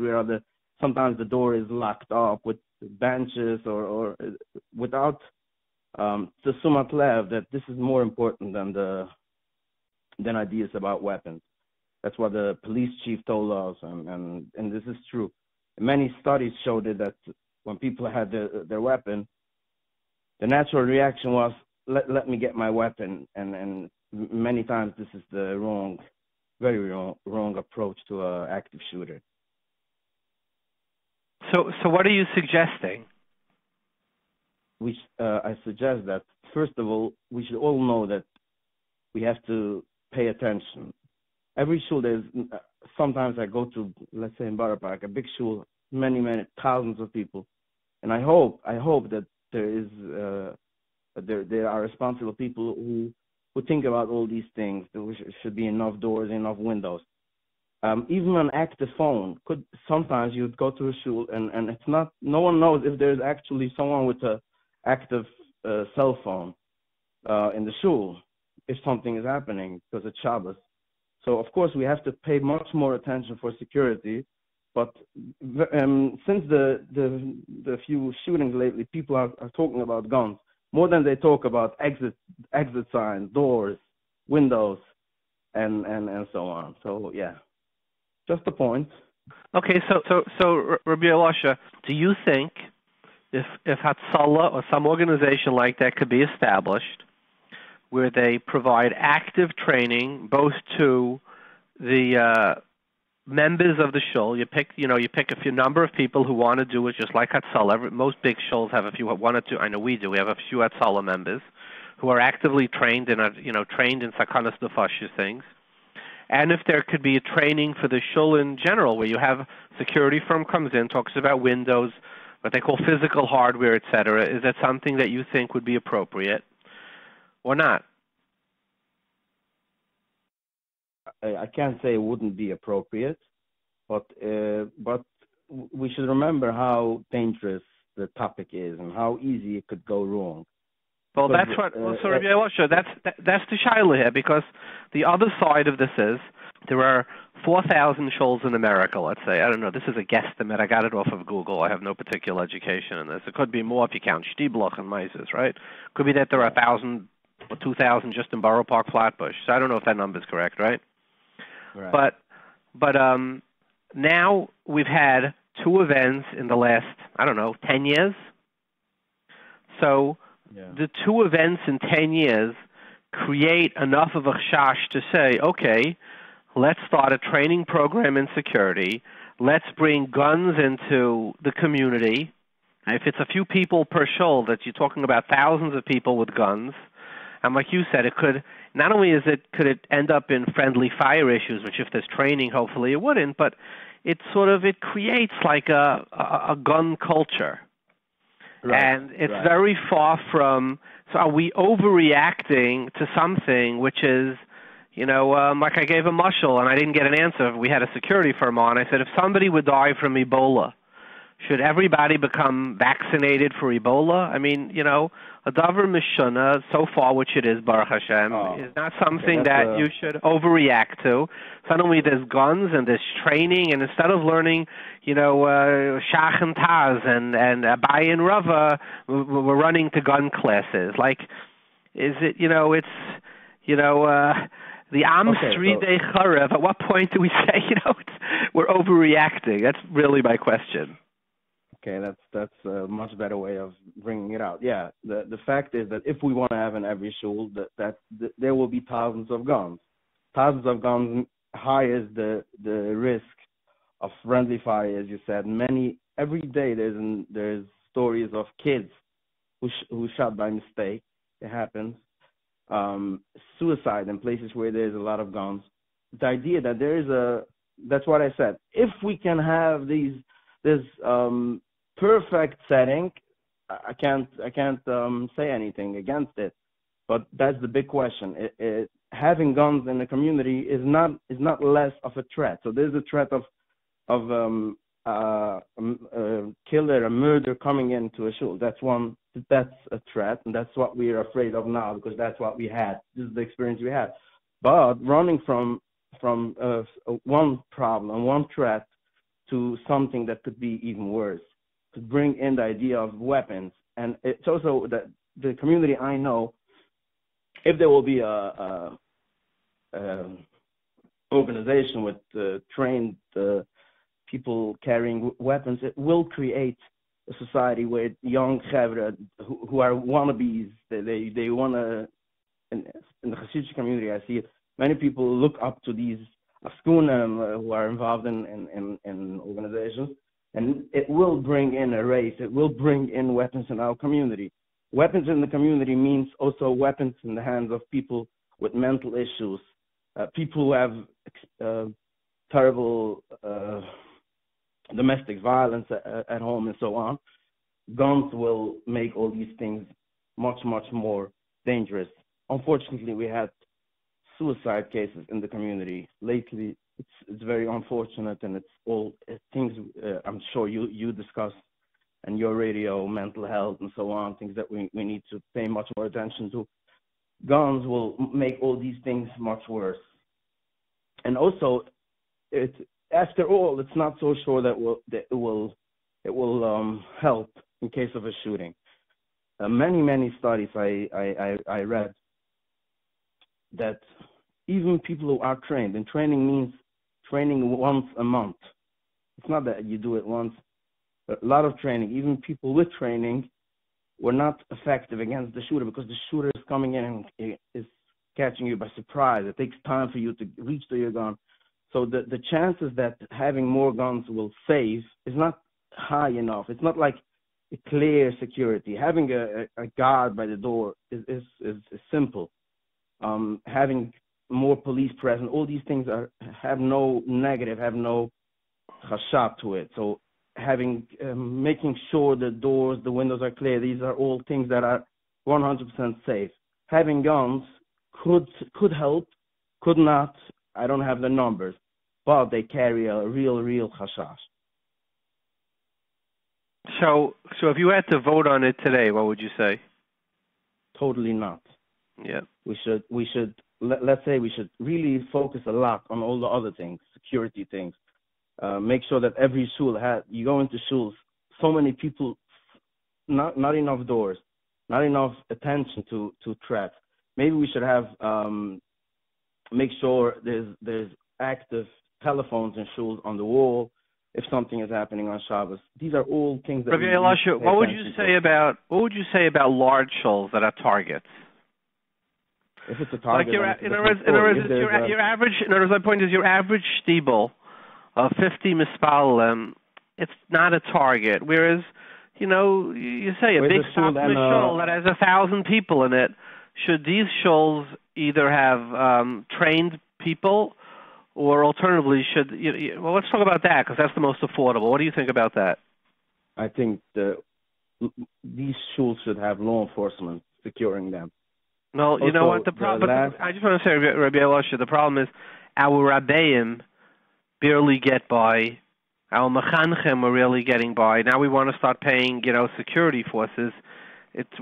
sometimes the door is locked up with benches or without the sumat lev, that this is more important than ideas about weapons. That's what the police chief told us, and this is true. Many studies showed that when people had their weapon, the natural reaction was, let me get my weapon, and many times this is the very wrong approach to an active shooter. So what are you suggesting? I suggest that, first of all, we should all know that we have to pay attention. Every shul, sometimes I go to, let's say in Borough Park, a big shul, many thousands of people, and I hope that there are responsible people who think about all these things. There should be enough doors, enough windows. Even an active phone sometimes you'd go to a shul and it's not, no one knows if there's actually someone with a active cell phone in the shul if something is happening because it's Shabbos. So of course we have to pay much more attention for security. But since the few shootings lately, people are talking about guns more than they talk about exit signs, doors, windows, and so on. So yeah. Just a point. Okay, so Rabbi Elisha, do you think if Hotza'ah or some organization like that could be established, where they provide active training both to the members of the shul? You pick a few number of people who want to do it, just like Hotza'ah. Most big shuls have one or two. I know we do. We have a few Hotza'ah members who are actively trained in sakanas nefashos things. And if there could be a training for the shul in general, where you have security firm comes in, talks about windows, what they call physical hardware, etc., is that something that you think would be appropriate or not? I can't say it wouldn't be appropriate, but we should remember how dangerous the topic is and how easy it could go wrong. Well, that's what. So, Rabbi Yoel, that's the shaila here, because the other side of this is there are 4,000 shuls in America. Let's say, I don't know. This is a guesstimate. I got it off of Google. I have no particular education in this. It could be more if you count Shtibloch and Mises, right? Could be that there are 1,000 or 2,000 just in Borough Park, Flatbush. So I don't know if that number is correct, right? Right. But now we've had 2 events in the last, I don't know, 10 years. So the 2 events in 10 years create enough of a chash to say, okay, let's start a training program in security. Let's bring guns into the community. If it's a few people per shul, that you're talking about thousands of people with guns. And like you said, it could, not only could it end up in friendly fire issues, which if there's training, hopefully it wouldn't, but it creates like a gun culture. Right, and it's very far from, so are we overreacting to something which is, like I gave a mushal and I didn't get an answer. We had a security firm on. I said, if somebody would die from Ebola, should everybody become vaccinated for Ebola? I mean, a davar mishana, so far, which it is, Baruch Hashem, is not something that you should overreact to. Suddenly there's guns and there's training, and instead of learning, Shach and Taz and Abai and Rava, we're running to gun classes. Like, is it, the Am Sridei Charev, at what point do we say, we're overreacting? That's really my question. Okay, that's a much better way of bringing it out. Yeah, the fact is that if we want to have in every shul, that there will be thousands of guns. Thousands of guns higher the risk of friendly fire, as you said. Every day there's stories of kids who shot by mistake. It happens. Suicide in places where there's a lot of guns. The idea that that's what I said. If we can have this perfect setting, I can't say anything against it, but that's the big question. Having guns in the community is not less of a threat. So there's a threat of a killer, a murder coming into a shul. That's a threat, and that's what we're afraid of now, because that's what we had. This is the experience we had. But running from one problem, one threat, to something that could be even worse, to bring in the idea of weapons. And it's also that the community I know, if there will be a organization with trained people carrying weapons, it will create a society where young chavra who are wannabes, they want to, in the Hasidic community I see it, many people look up to these Askunim who are involved in organizations, and it will bring in a race. It will bring in weapons in our community. Weapons in the community means also weapons in the hands of people with mental issues, people who have terrible domestic violence at home and so on. Guns will make all these things much, much more dangerous. Unfortunately, we had suicide cases in the community lately. It's very unfortunate, and it's all things I'm sure you discuss in your radio, mental health and so on, things that we need to pay much more attention to. Guns will make all these things much worse. And also, after all, it's not so sure that it will help in case of a shooting. Many studies I read that even people who are trained, and training means training once a month. It's not that you do it once. A lot of training, even people with training, were not effective against the shooter, because the shooter is coming in and is catching you by surprise. It takes time for you to reach to your gun. So the chances that having more guns will save is not high enough. It's not like a clear security. Having a guard by the door is simple. Having more police present, all these things have no negative, have no chashab to it. So making sure the doors, the windows are clear, these are all things that are 100% safe. Having guns could help, could not. I don't have the numbers, but they carry a real chashash. So if you had to vote on it today, what would you say? totally not. Yeah. Let's say we should really focus a lot on all the other things, security things. Make sure that every shul you go into shuls, so many people, not enough doors, not enough attention to traps. Maybe we should have make sure there's active telephones in shuls on the wall if something is happening on Shabbos. These are all things that. Rabbi Elisha, what would you say about large shuls that are targets? If it's a target, your average shtibel of 50 mispalim, it's not a target. Whereas, you say a big shul that has 1,000 people in it. Should these shuls either have trained people, or alternatively, let's talk about that because that's the most affordable. What do you think about that? I think these shuls should have law enforcement securing them. No, you know what the problem. I just want to say, Rabbi Elisha, the problem is our rabbeim barely get by. Our mechanchem are really getting by. Now we want to start paying, security forces.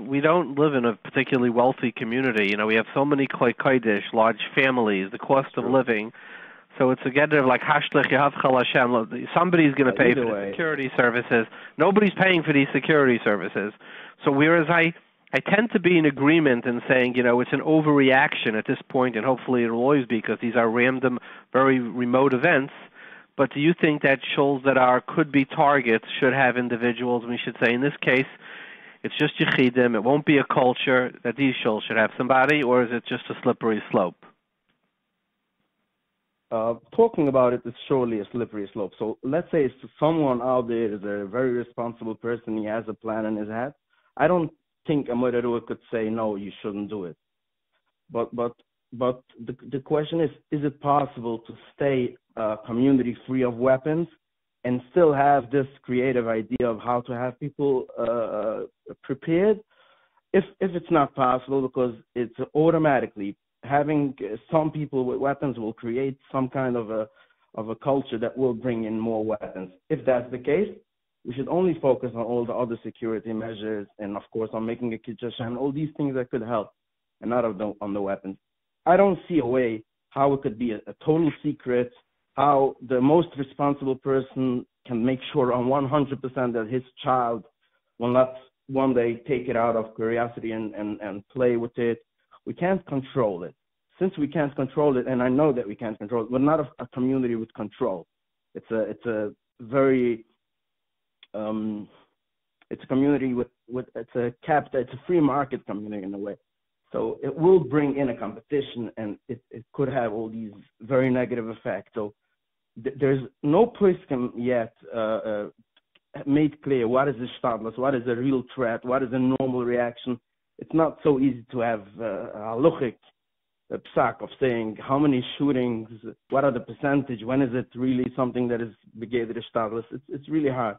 We don't live in a particularly wealthy community. We have so many klei kodesh, large families, the cost of living. So it's again like Hashlech Yavchal Hashem. Somebody's going to pay for the security services. Nobody's paying for these security services. So whereas I tend to be in agreement in saying, it's an overreaction at this point, and hopefully it will always be because these are random, very remote events. But do you think that shuls that could be targets should have individuals? We should say in this case, it's just Yechidim, it won't be a culture, that these shuls should have somebody, or is it just a slippery slope? Talking about it is surely a slippery slope. So let's say someone out there is a very responsible person, he has a plan in his head. I don't think a Moreru could say, no, you shouldn't do it. But the question is it possible to stay community free of weapons and still have this creative idea of how to have people prepared? If it's not possible, because it's automatically having some people with weapons will create some kind of a culture that will bring in more weapons. If that's the case, we should only focus on all the other security measures and, of course, on making a Kiddush and all these things that could help, and not on the weapons. I don't see a way how it could be a total secret, how the most responsible person can make sure on 100% that his child will not one day take it out of curiosity and play with it. We can't control it. Since we can't control it, and I know that we can't control it, we're not a community with control. It's a very it's a community with it's a free market community in a way. So it will bring in a competition, and it could have all these very negative effects. So there's no person yet made clear what is the status, what is the real threat, what is the normal reaction. It's not so easy to have a halachic psak of saying how many shootings, what are the percentage, when is it really something that is begeder status. It's really hard.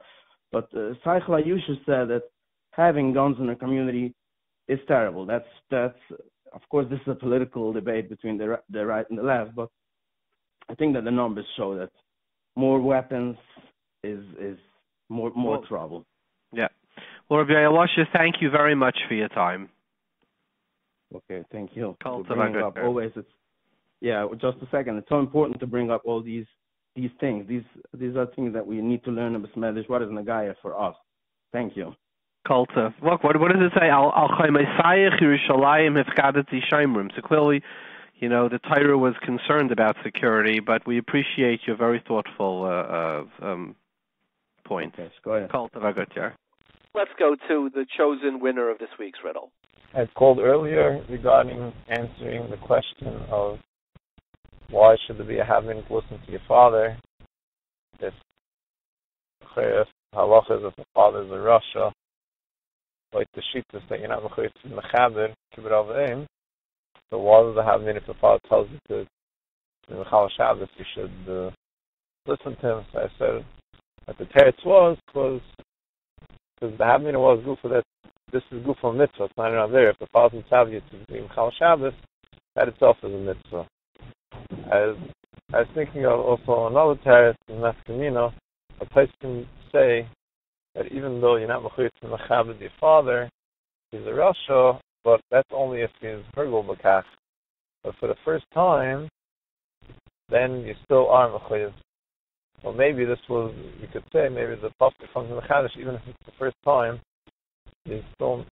But Seichel Ayusha said that having guns in a community is terrible. That's of course this is a political debate between the right and the left, but I think that the numbers show that more weapons is more trouble. Yeah. Well, Rabbi Elisha, thank you very much for your time. Okay, thank you. Always, just a second. It's so important to bring up all these things. These are things that we need to learn about Smedish. What is Nagaya for us? Thank you. Kulta. Look, what does it say? Al Chaimesayich Yerushalayim Hefkadati Shaimrim. So clearly, the Torah was concerned about security, but we appreciate your very thoughtful point. Okay, go ahead. Kulta Vagotyar. Let's go to the chosen winner of this week's riddle. I called earlier regarding answering the question of why should there be a having to listen to your father if halacha is if the father is a Rasha, like the shittas that you're not mechuyev to mechaber kibbur avim. So why does the having if the father tells you to mechal Shabbos you should listen to him? So I said that the teretz was because the having was good for that. This is good for mitzvah. It's not enough there. If the father tells you to be mechal Shabbos, that itself is a mitzvah. I was thinking of also another teretz in Nafkamina. A place can say that even though you're not mechuyev to mechaber your father, he's a Rasha, but that's only if he's Hergul Bakach. But for the first time, then you still are Mechayiv. So maybe this was, you could say, maybe the pasuk comes in the Chadash, even if it's the first time, you're still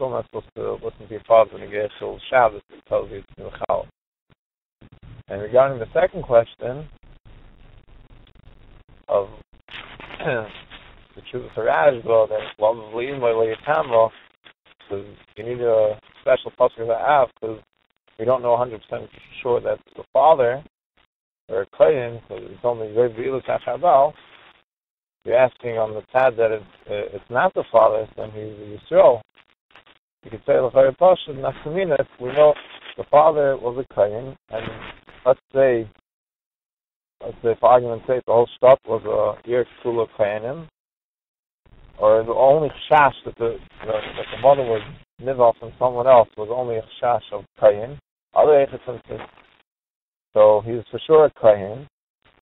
not supposed to listen to your father when you get Shul Shabbos, it tells you it's Mechal. And regarding the second question of the truth of Rashba, that love of Leim by Leitamo, because you need a special pasuk of the Av, because we don't know 100% sure that's the father, or a Kohen, because it's only Yoel Tachabal. You're asking on the tad that it's not the father, then he's Yisroel. You could say, L'chayr Pashut, Nafsaminas, we know the father was a Kohen, and let's say for argument's sake, the whole shtat was a Yer Ksula Kohenim, or the only chash that the mother was nivel from someone else was only a chash of Kohen. Other instances, so he's for sure a Kohen.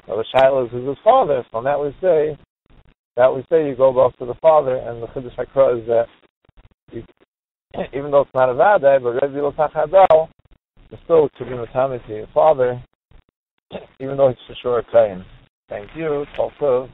Now the Shiloh is his father, so that we say you go back to the father, and the Chiddush HaKra is that even though it's not a Vadai, but Rebbe L'Tach Hadal, it's still to be Matami to your father, even though he's for sure a Kohen. Thank you. Talk good.